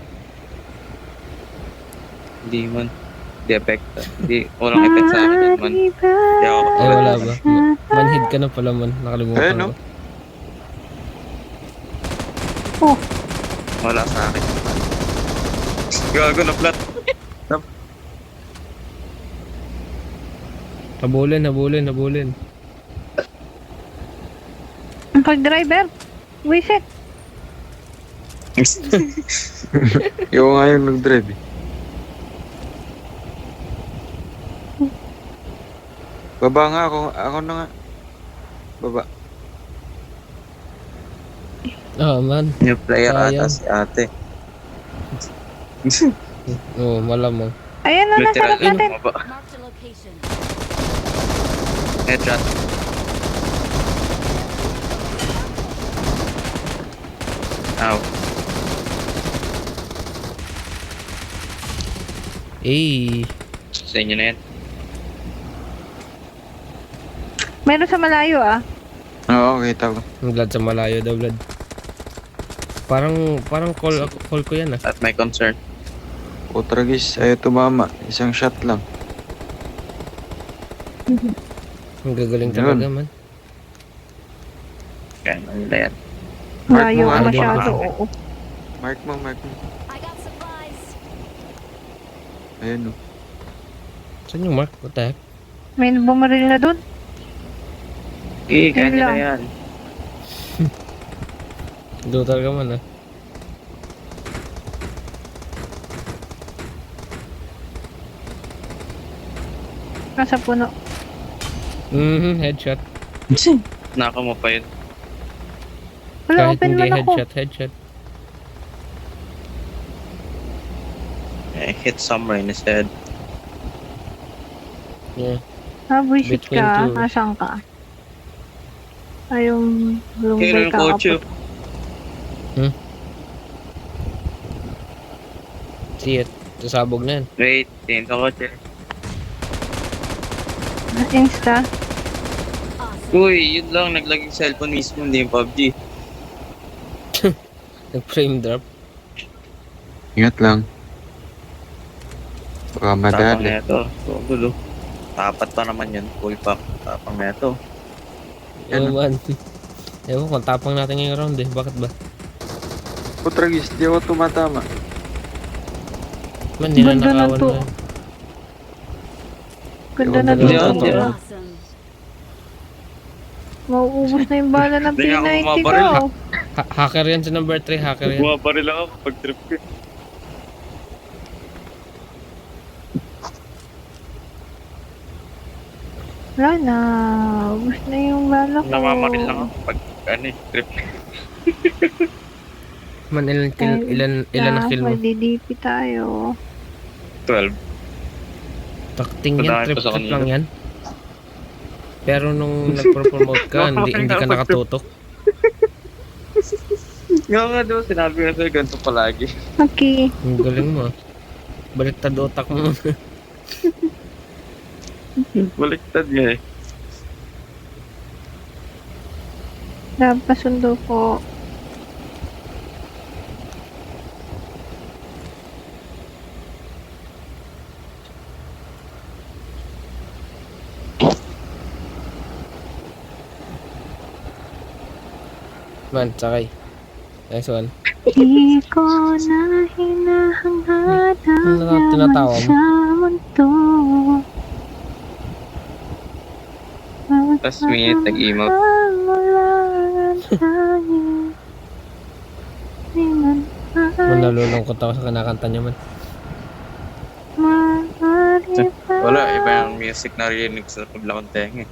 Hindi man. Hindi epekta. Hindi, walang epekta sa akin man. Hindi ako Ay, wala ba? Manhid ka na pala man. Nakalimutan Eh, no? ko. Oh, Wala sa akin. Gago na flat. Habulin. ang pag-driver. Wisit. Ikaw nga yung nag-drive eh. Baba nga ako na nga. Baba. Ah, man. New player ata Sayang. si ate. Oo, malamang. Ayan na, nasa Literal harap natin. bumaba. Marked a location. Headshot. Ow. Eh, Sa inyo na yan. Meron sa malayo ah. Oo, kita ko. ang Vlad sa malayo daw, Vlad. Parang call ko yan ah. At my concern. Utragis, ayaw tumama. Isang shot lang. Ang gagaling Yun. talaga man. Kaya nila yan. Mark Layo mo, ka ano? masyado. Oo. Mark mo. I got supplies. Ayun o. Saan yung mark? What the heck? May bumaril na dun. Eh, kaya Yun nila lang. yan. Doon talaga man ah. Nasa puno. Headshot. Naka mo pa yun. Wala, Kahit open hindi man ako. headshot. Eh, hit somewhere in his head. Yeah. Ah, visit Between ka. two. Nasaan ka? Ayong lumabay Kailan ka yung kotse? kapot. See it. Sasabog na yan. Wait, tingin sa kotse. Insta. Awesome. Uy, yun lang. Naglagay cellphone mismo, hindi yung PUBG. Nag-frame drop. Ingat lang. Baka Tapang madali. na ito. So, gulo. Tapat pa naman yun. Full pack. Tapang na ito. Oo man. Ewan ko, tapang natin ngayong round eh. Bakit ba? Utragis, di ako tumatama. Man, Ganda nilanakawan na to. na. Ganda na Hindi, dun. hindi. Awesome. Mauubos na yung bala ng Hindi nga ako P90 ko. bumabaril, Hacker yan sa number 3, hacker yan. Buwa pa rin lang ako pag trip ko. Wala na. Ubus na yung bala ko. Namamaril lang ako pag trip. Man, ilan na kill mo? Magdi-DP tayo. 12. Takting yan, Madami pa sa trip kanila. lang yan. Pero nung nagpo-promote ka, hindi ka nakatutok. Nga nga diba, sinabi ko na sa'yo, ganito palagi. Okay. Ang galing mo ah. Baliktad utak mo. Baliktad nga eh. Pasundo po. Man, sakay. Nice one. Di ko na hinahangad ang Ano na tinatawa mo? yaman sa mundo. Bawat Last minute, nag-emote. pagmamahalan tayo. Di man Man, nalulungkot ako sa kinakanta niya man. maaari pa. Wala, iba yung music na rinig sa paglakon tenga eh.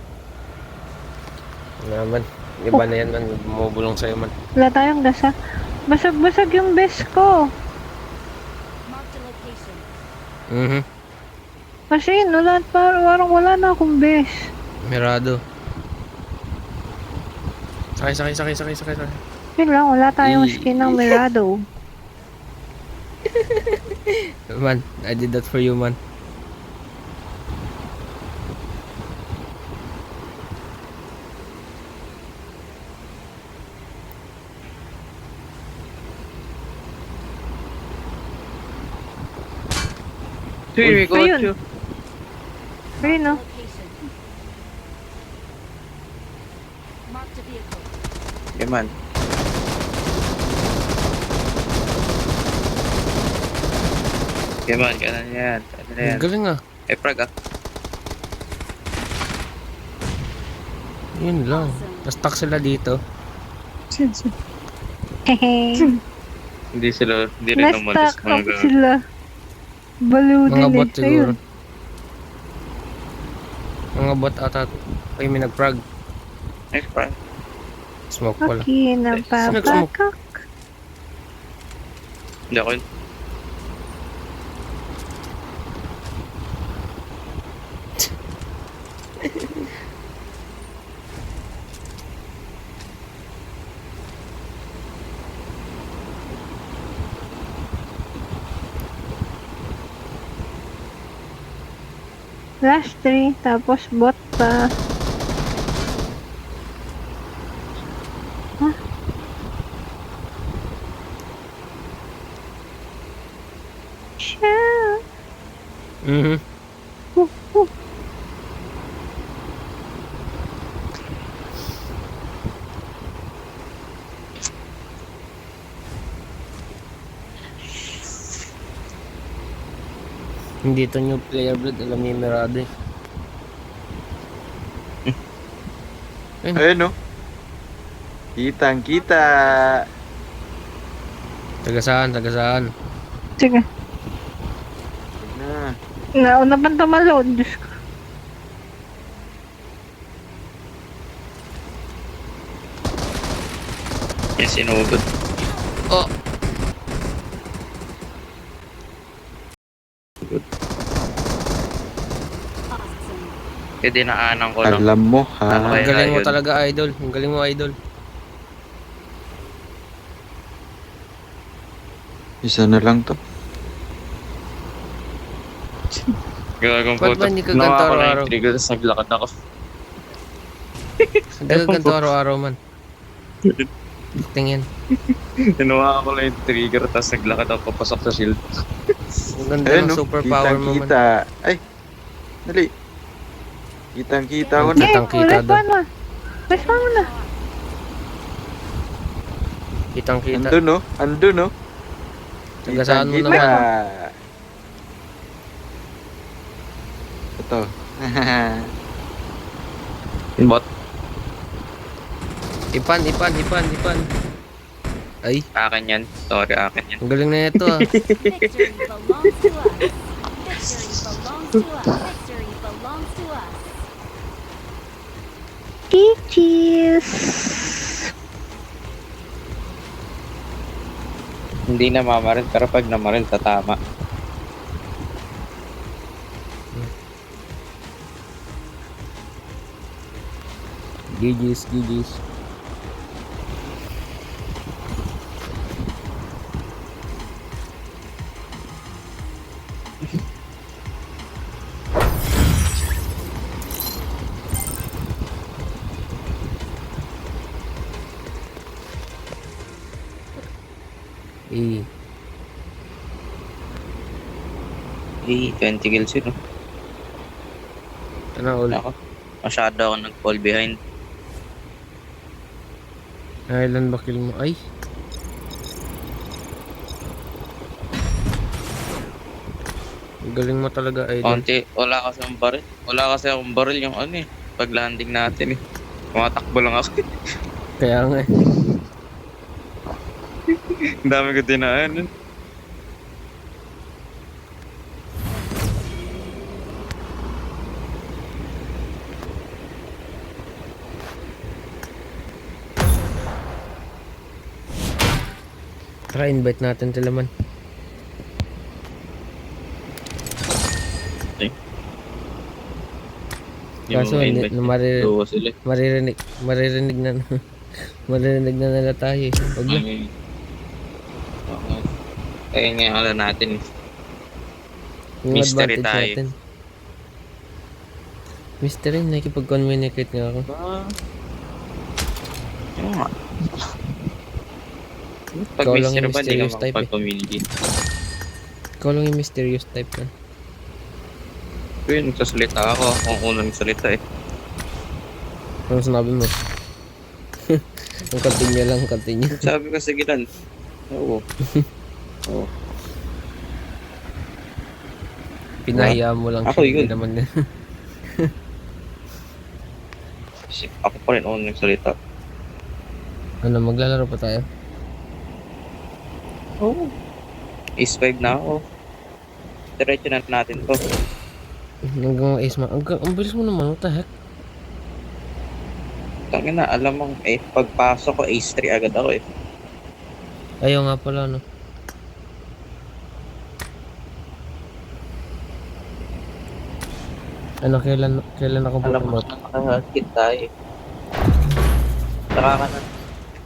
Naman. Iba na yan man. Bumubulong sa'yo man. Wala tayong dasa. Basag-basag yung best ko. Marked a location. Mhm. Kasi wala, parang wala na akong best. Mirado. Sakay. Yun lang, wala tayong skin ng Mirado. Man, I did that for you man. Swimming ko, Ayun. Ayun no? Location. Marked a vehicle. Okay man. Okay man, kanan yan. Kanan yan. Ang galing ah. Eh, Prag ah. Yun lang. Na-stuck sila dito. Hehe. Hindi rin umalis Na-stuck up mga sila. Baliw Mga din bot eh. siguro. Ayun. Mga bot ata. Ay, may nag-frag. Eh, Prag. Smoke pala. Okay, napapakak. Hindi ako yun. Last 3, tapos bot pa. Huh? Siya. Mhm. Uh, uh. Hindi to new player blood. Alam niya yung Mirado eh. Ayun no. Kitang kita. Tagasaan. Sige. Na. Nauna pang tumalon. Diyos ko. Yung sinugod. Oh! Awesome. Kaya dinaanan ko lang. Alam mo Ano ha. Ang kaya galing mo yun? talaga, idol. Ang galing mo, idol. Isa na lang to. Gagawin Ba't po ba ito. hindi ka Nawa ganito ko lang araw-araw? yung trigger, tapos naglakad ako. Ang ganito araw-araw man. Tingin. Ginawa ko lang yung trigger, tapos naglakad ako papasok sa shield. Ang ganda Ayun ng no. superpower mo man. Kita. Ay. Dali. Kitang kita ko na. Okay, Kitang-kita ulit daw. pa na. Respawn mo na. Kitang-kita. Andun no. Andun no. Tagasaan mo Kita. naman. Ito. Bot. Ipan. Ay, Akin yan. Sorry, akin yan. ang galing na ito ah. Victory belongs to us. Victory belongs to us. Cheese. Hindi na mamaril, pero pag namaril, tatama. GG's. Eh, 20 kills yun. Oh. ano ulit? Ako. Masyado ako nag-fall behind. Ilan ba kill mo? Ay! Ang galing mo talaga, Idol. Konti, wala kasi akong baril. Wala kasi akong baril yung ano eh. Pag landing natin eh. Tumatakbo lang ako. Kaya nga eh. Ang dami ko dinaan eh. Tara, invite natin sila man. Kaso, hindi, Duwa sila. maririnig na, maririnig na nila tayo eh. Huwag na. Okay. Okay. Kaya nga yung ano natin eh. Yung Mystery advantage tayo. natin. Mystery, nakikipag-communicate nga ako. Ano nga? Pag Ikaw lang mystery yung ba, hindi ka mysterious type eh. makapag-communicate. Ikaw lang yung mysterious type na. Yun, nagsasalita ako. Ang unang salita eh. Ano sinabi mo? Ang continue lang, continue. Sabi ko, sige lang. Oo. Oo. Pinahiya mo lang Ako siya, yun. hindi naman yan. Ako pa rin unang salita. Ano, maglalaro pa tayo? Oo. Ace 5 na ako. Diretso na natin to. Hanggang ace man. Ang bilis mo naman, what the heck? Tangin na, alam mo, pagpasok ko, Ace 3 agad ako eh. Ayaw nga pala, no? Ano, kailan ako Alam mo, promote? nakakakit tayo. Saka ka na.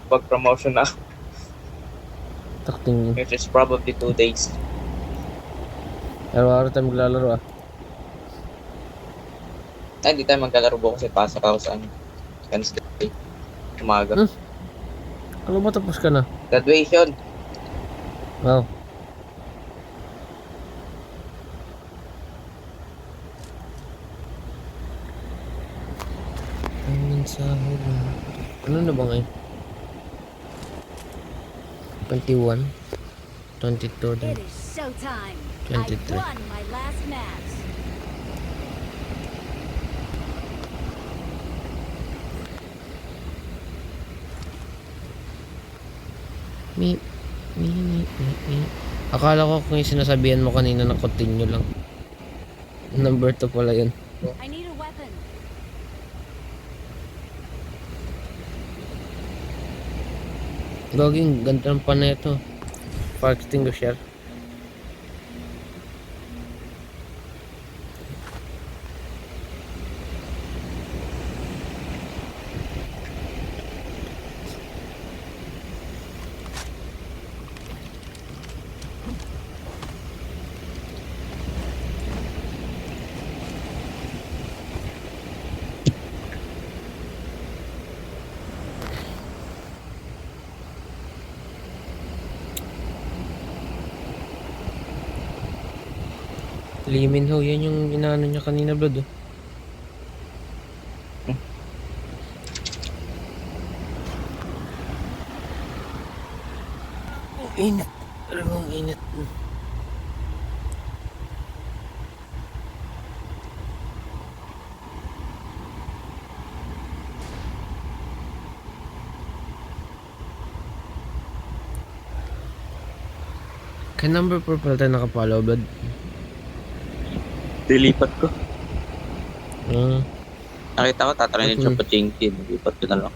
Pag-promotion na, Takting yun. which is probably 2 days. Araw-araw tayo maglalaro ah. Ay, hindi tayo magkalaro bukas kasi pasok ako sa Wednesday. Umaga. Ano ba tapos ka na? Graduation. Wow. Ang sahod na. Ano na ba ngayon? 21 22 din. It is showtime. 23. I won my last match. Mi. Akala ko kung yung sinasabihan mo kanina na continue lang. Number 2 pala yun. I need a weapon. Gaging ganda ng pan na ito. Fire extinguisher. Lee Min Ho, yan yung inaano niya kanina, Blood. Oh. Ang init. Ang init. Kaya number 4 pala tayo nakapollow, Blood. Dilipat ko. Nakita ko, tatranin siya pa chinky. Dilipat ko na lang.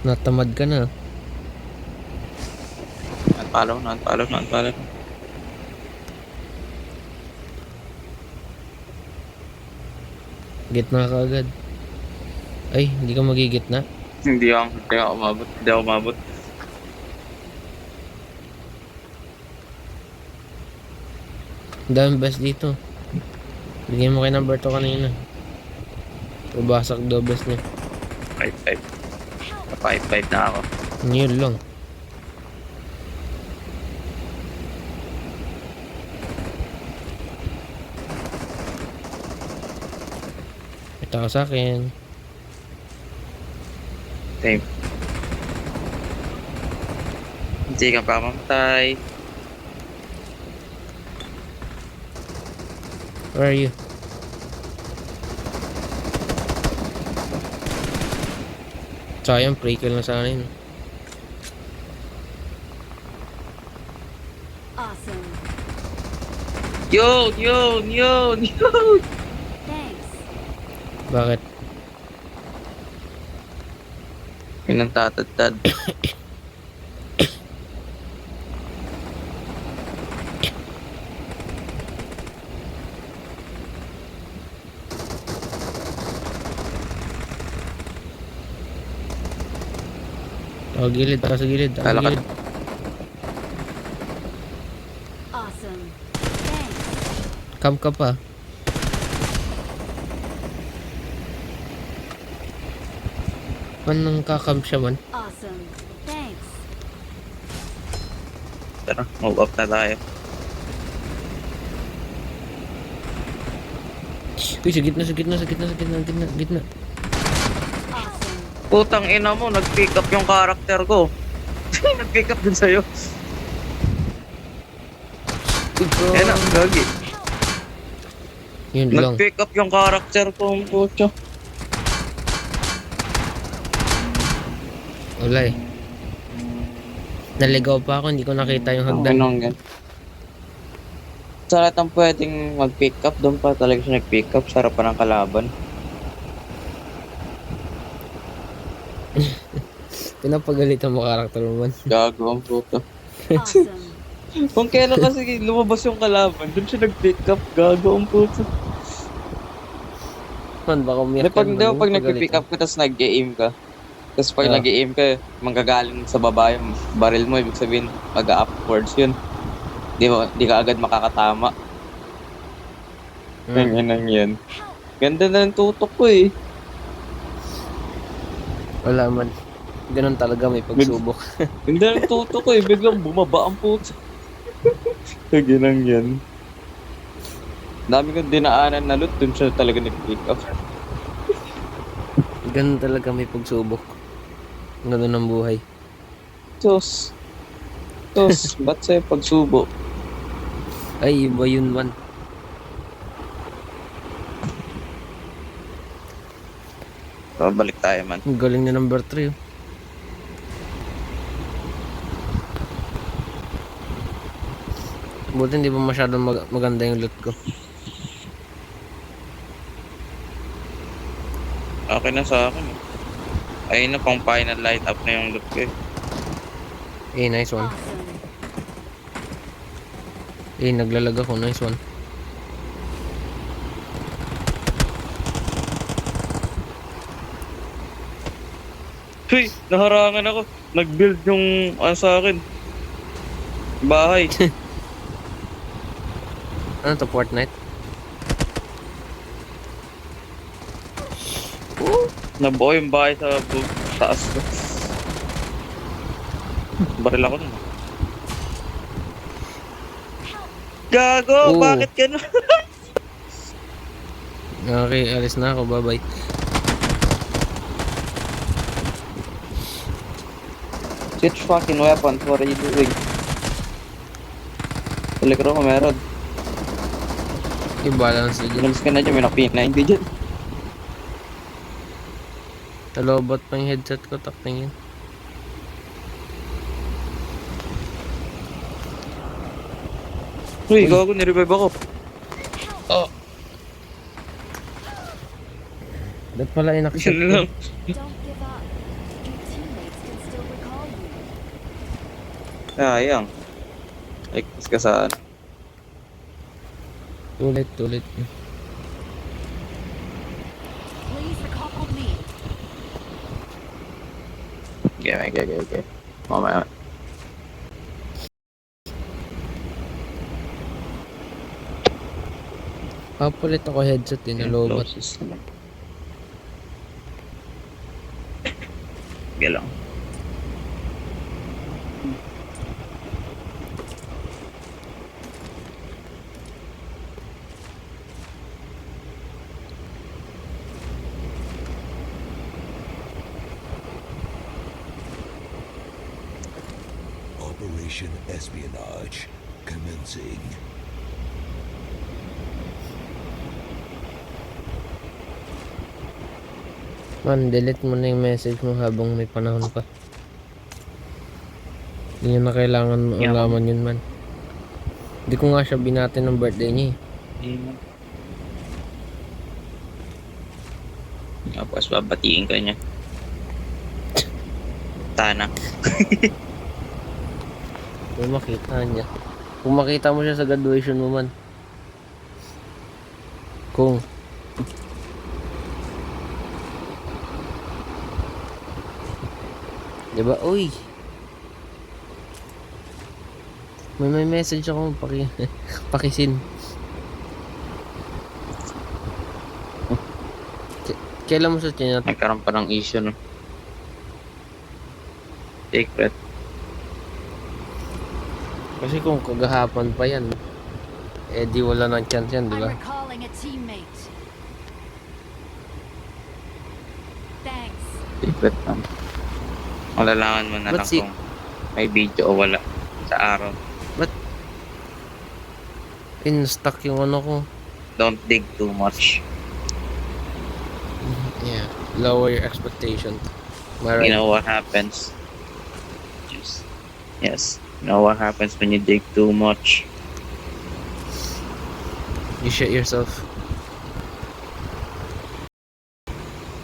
Natamad ka na. Unfollow na. Gitna ka agad. Ay, hindi ka magigitna. Hindi ako umabot. Ang daming best dito. Bigyan mo kay number 2 kanina. Ubasak daw best niya. 5-5. 5-5 na ako. Yun lang. Taka sa akin. Same. Hindi ka pa mamatay. Where are you? Sayang, pre-kill na sana yun. Awesome. Yun! Thanks. Bakit? Yun ang tatadtad. Oh, gilid. Taka sa gilid. Taka sa Lalakad. gilid. Awesome. Thanks. Come ka pa. Manang kakam siya man. Awesome. Thanks. Tara, move up na tayo. Uy, sa gitna. Awesome. Putang ina mo, nag-pick up yung karakter ko. Nag-pick up din sa'yo. Eh na, gagi. Yun lang. Nag-pick up yung karakter ko, ang puto. Wala eh. Naligaw pa ako, hindi ko nakita yung hagdan. Anong yan? Sa lahat ng pwedeng mag-pick up, doon pa talaga siya nag-pick up. Sarap pa ng kalaban. Pinapagalitan mo karakter mo man. Gago ang puto. Awesome. Kung kailan kasi lumabas yung kalaban, doon siya nag-pick up. Gago ang puto. Man, baka umiyak Pag, yan, di ba, man, pag yung nag-pick up ka, tapos nag-aim ka. Tapos pag Ah. nag-aim ka, manggagaling sa baba yung baril mo. Ibig sabihin, mag-upwards yun. Di ka agad makakatama. Ganyan yan. Ganda na ng tutok ko eh. Wala man. Ganun talaga, may pagsubok. Ganda ng tutok ko eh. Biglang bumaba ang puto. Ganyan yan. Dami kong dinaanan na loot, dun siya talaga nag-pick up. Ganun talaga, may pagsubok. Ganun ang buhay. Tos, ba't sa'yo pagsubo? Ay, iba yun man. So, balik tayo man. Ang galing na number 3. Oh. Buti hindi ba masyadong maganda yung loot ko. Okay na sa akin eh. Ayun na, pang final light up na yung loot ko eh. Eh, nice one. Awesome. Eh, naglalag ako. Nice one. Huy, naharangan ako. Nag-build yung sa akin. Bahay. Ano to, Fortnite? Nabuo yung bahay sa taas ko. Baril ako nun. Gago, Oo. bakit gano'n? Okay, alis na ako. Bye-bye. Switch fucking weapons, what are you doing? Sa likod ko meron. I-balance na dyan. Inalis ka na dyan, may nakapina. Hindi dyan. Talobot pa yung headset ko. Takting yun. Uy, gago, nirevive ako. Oh! Ba't pala in-accept Yan ko? lang. Don't give up. Your teammates can still recall you. Sayang. Like, mas ka saan? Tulit. Please recall me. Okay. Mamaya. Papalit ako headset din. Nalobot. Sige lang. Operation Espionage commencing. Man, delete mo na yung message mo habang may panahon pa. Hindi nyo na kailangan Yeah. malaman yun, man. Hindi ko nga siya binati ng birthday niya eh. Tapos babatiin ka niya. Tana. Kung makita niya. Kung makita mo siya sa graduation mo, man. Kung diba? Uy! May message ako pakisin. Kailan mo sa chinat? Nagkaroon pa ng issue, no? Secret. Kasi kung kagahapon pa yan, eh di wala nang chance yan, di I'm ba? recalling a teammate. Thanks. Secret lang. Malalaman mo na But lang si- kung may video o wala sa araw. In-stuck yung ano ko. Don't dig too much. Yeah. Lower your expectation. Am I You right? know what happens. Yes. You know what happens when you dig too much. You shit yourself.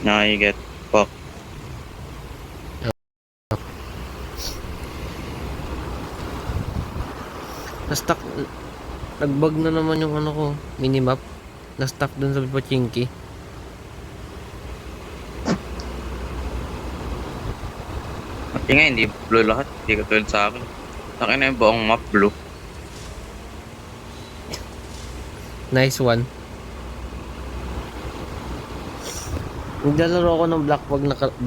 Now you get fucked. Na-stuck. Nag-bug na naman yung ano ko. Minimap. Na-stuck dun sa Pachinki. Pati nga hindi blue lahat. Hindi katulad sa akin. Sa akin na yung buong map blue. Nice one. Naglalaro ako ng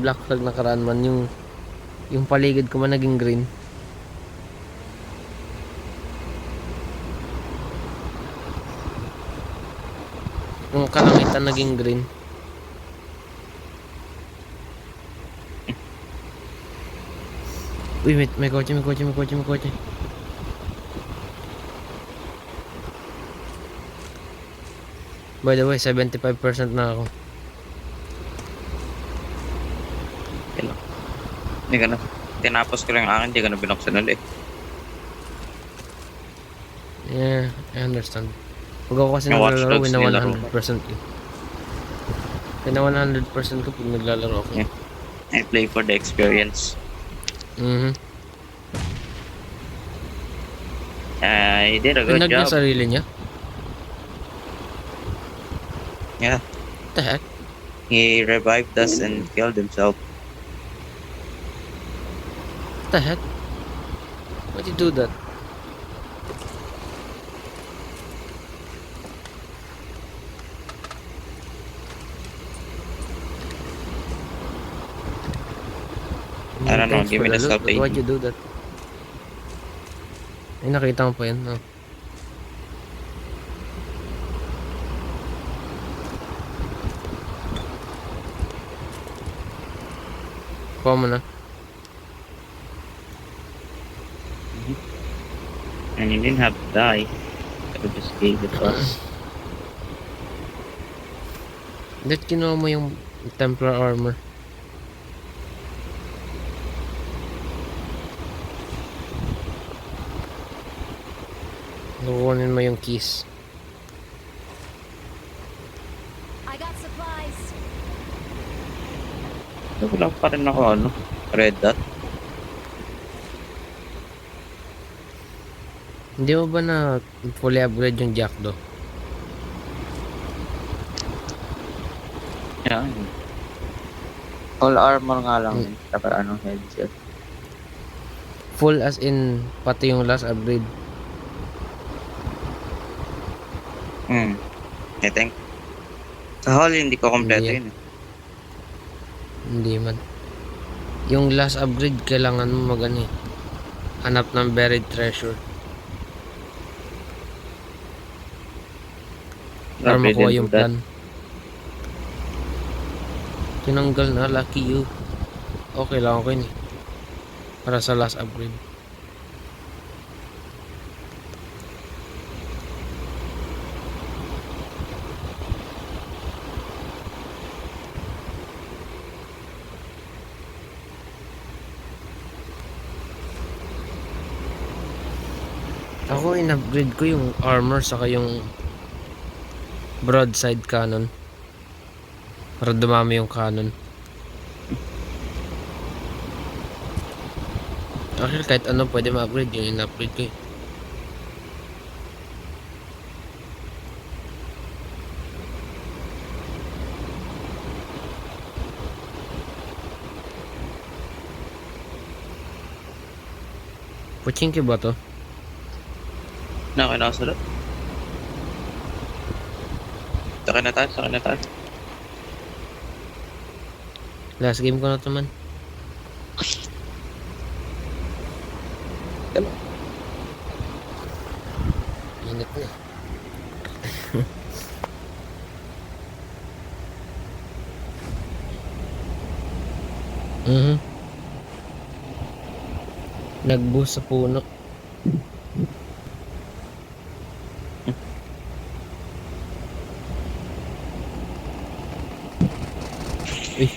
black flag nakaraan man. Yung paligid ko man naging green. Yung kalangitan naging green. Uy, may kotse. By the way, 75% na ako. Hindi ka na. Tinapos ko lang yung akin. Hindi ka na binuksan ulit. Yeah, I understand. Pag ako kasi Yung Watch naglalaro, Dogs wina nilaro. 100% eh. Wina 100% ko pag naglalaro ako. Yeah. I play for the experience. I did a good Pinag niya job. sarili niya? Yeah. What the heck? He revived us and killed himself. What the heck? Why'd you do that? I don't know, Thanks give for me the loot, sub but why'd you do that? Ay, nakita mo pa yun, no? Kuha mo na. And you didn't have to die. I just gave it to us. Ba't kinuha mo yung Templar armor? Kukunin mo yung keys. I got supplies. Wala pa rin ako, ano? Red dot. Hindi mo ba na fully upgrade yung Jackdo? Yeah. All armor nga lang. Saka ano, headset. Full as in pati yung last upgrade. I think. Sa hall, hindi ko kompleto Hindi. yun. Hindi man. Yung last upgrade kailangan mo magani. Hanap ng buried treasure. Para Grabe makuha din yung to that. plan. Tinanggal na, lucky you. Okay lang ako yun eh. Para sa last upgrade. Ako in-upgrade ko yung armor saka yung broadside cannon. Para dumami yung cannon. Actually kahit ano pwede ma-upgrade, yung in-upgrade ko eh. Pochinki ba to? Nakasunod. Sakay na tayo. Last game ko na to man. Init na. Nag-boost sa puno. Uy.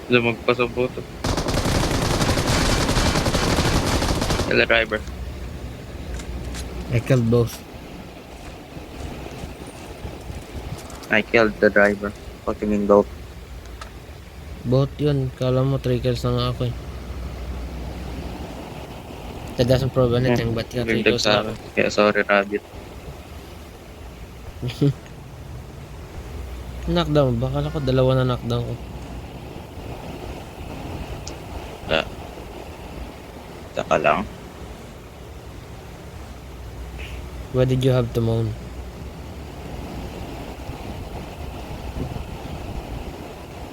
Lumagpas ang boto. Hello, driver. I killed both. I killed the driver. Fucking dope. Both yun. Kala mo 3 kills na nga ako eh. That doesn't prove anything but yeah, 3 Nagdag kills sa na ako. akin. Kaya sorry, Rabbit. Knockdown ba? Kala ko 2 na knockdown ko. Taka lang. Why did you have to moan?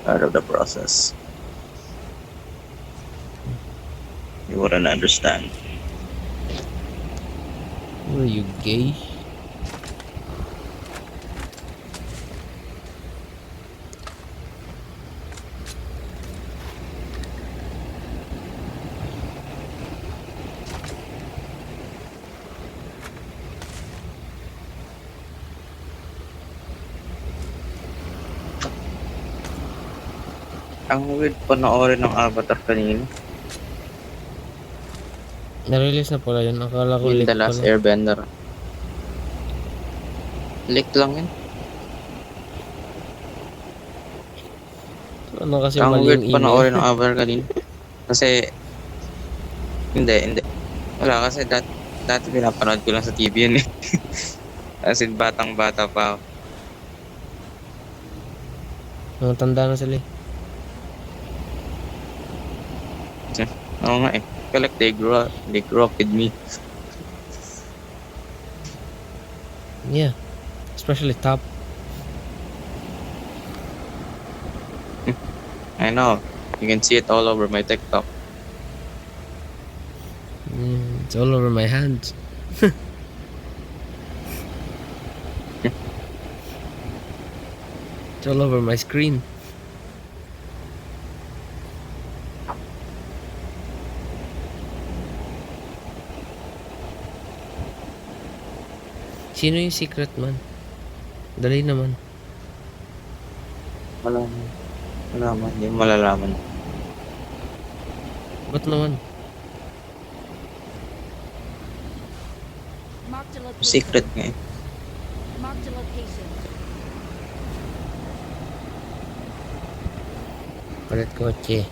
Out of the process. You wouldn't understand. Were you gay? Ang weird panoorin ng Avatar kanina. Na-release na pala yun. Akala ko Yung leak The Last pala. Airbender. Leak lang yun. Ano kasi Ang mali weird yung email. panoorin ng Avatar kanina. Kasi, hindi. Wala kasi dati pinapanood ko lang sa TV yun eh. As in, batang-bata pa ako. Mga tanda na sila eh. Oo nga eh. Feel like they grew up with me. Yeah. Especially top. I know. You can see it all over my TikTok. It's all over my hands. It's all over my screen. Sino yung secret man? Dali naman. Malaman. Hindi mo malalaman. Ba't naman? Marked a location. Secret nga eh. Marked a location. Palit kotse.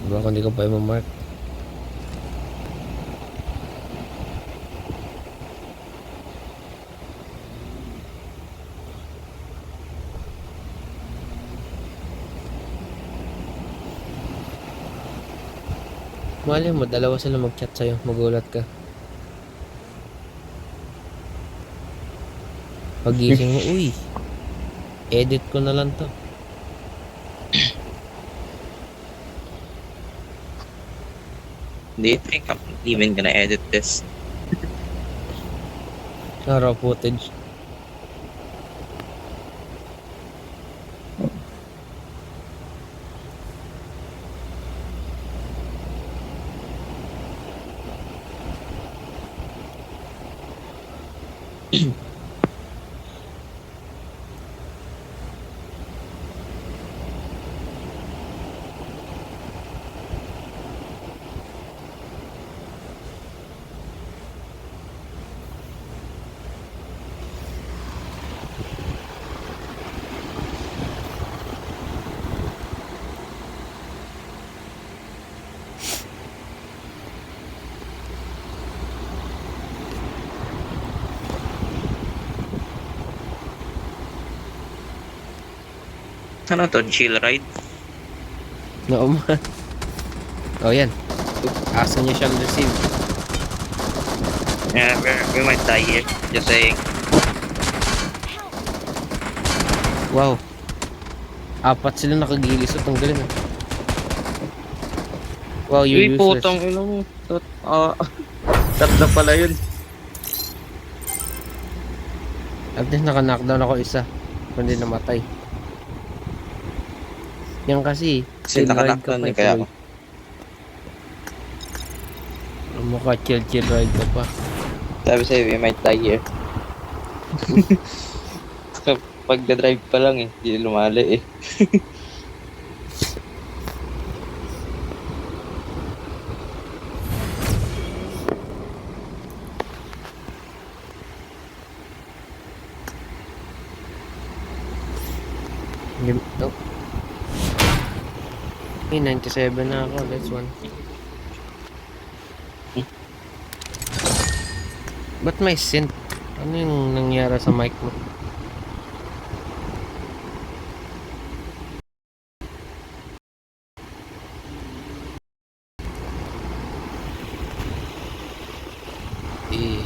Diba kung di ko pa i-mark? Malay mo, 2 sila mag-chat sa'yo. Magulat ka. Pagising mo, uy. Edit ko na lang to. Do you think I'm even gonna edit this? Raw footage. Ano to? Chill ride? Oo man. Oh, yan. Asa niya siyang receive. Yeah, we might die here. Just saying. Wow. Apat sila nakagilis at ang galing. Ah. Wow, you're Uy, useless. putong ina mo. Tatlo pala yun. At least naka-knockdown ako isa. Kundi namatay. Yan kasi, Kasi chill ride naka-knockdown pa din kaya tuloy. ako. Mukha chill ride ka pa. Sabi sa'yo, we might die here. Pag drive pa lang eh, hindi lumali eh. Oh. Eh, 97 na ako. That's one. Ba't may synth? Ano yung nangyari sa mic mo? Eh.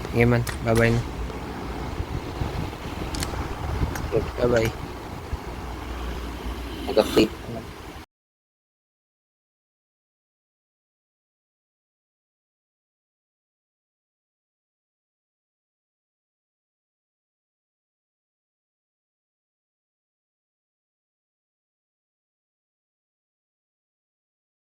Okay man, bye-bye na. Bye-bye. Nag-update.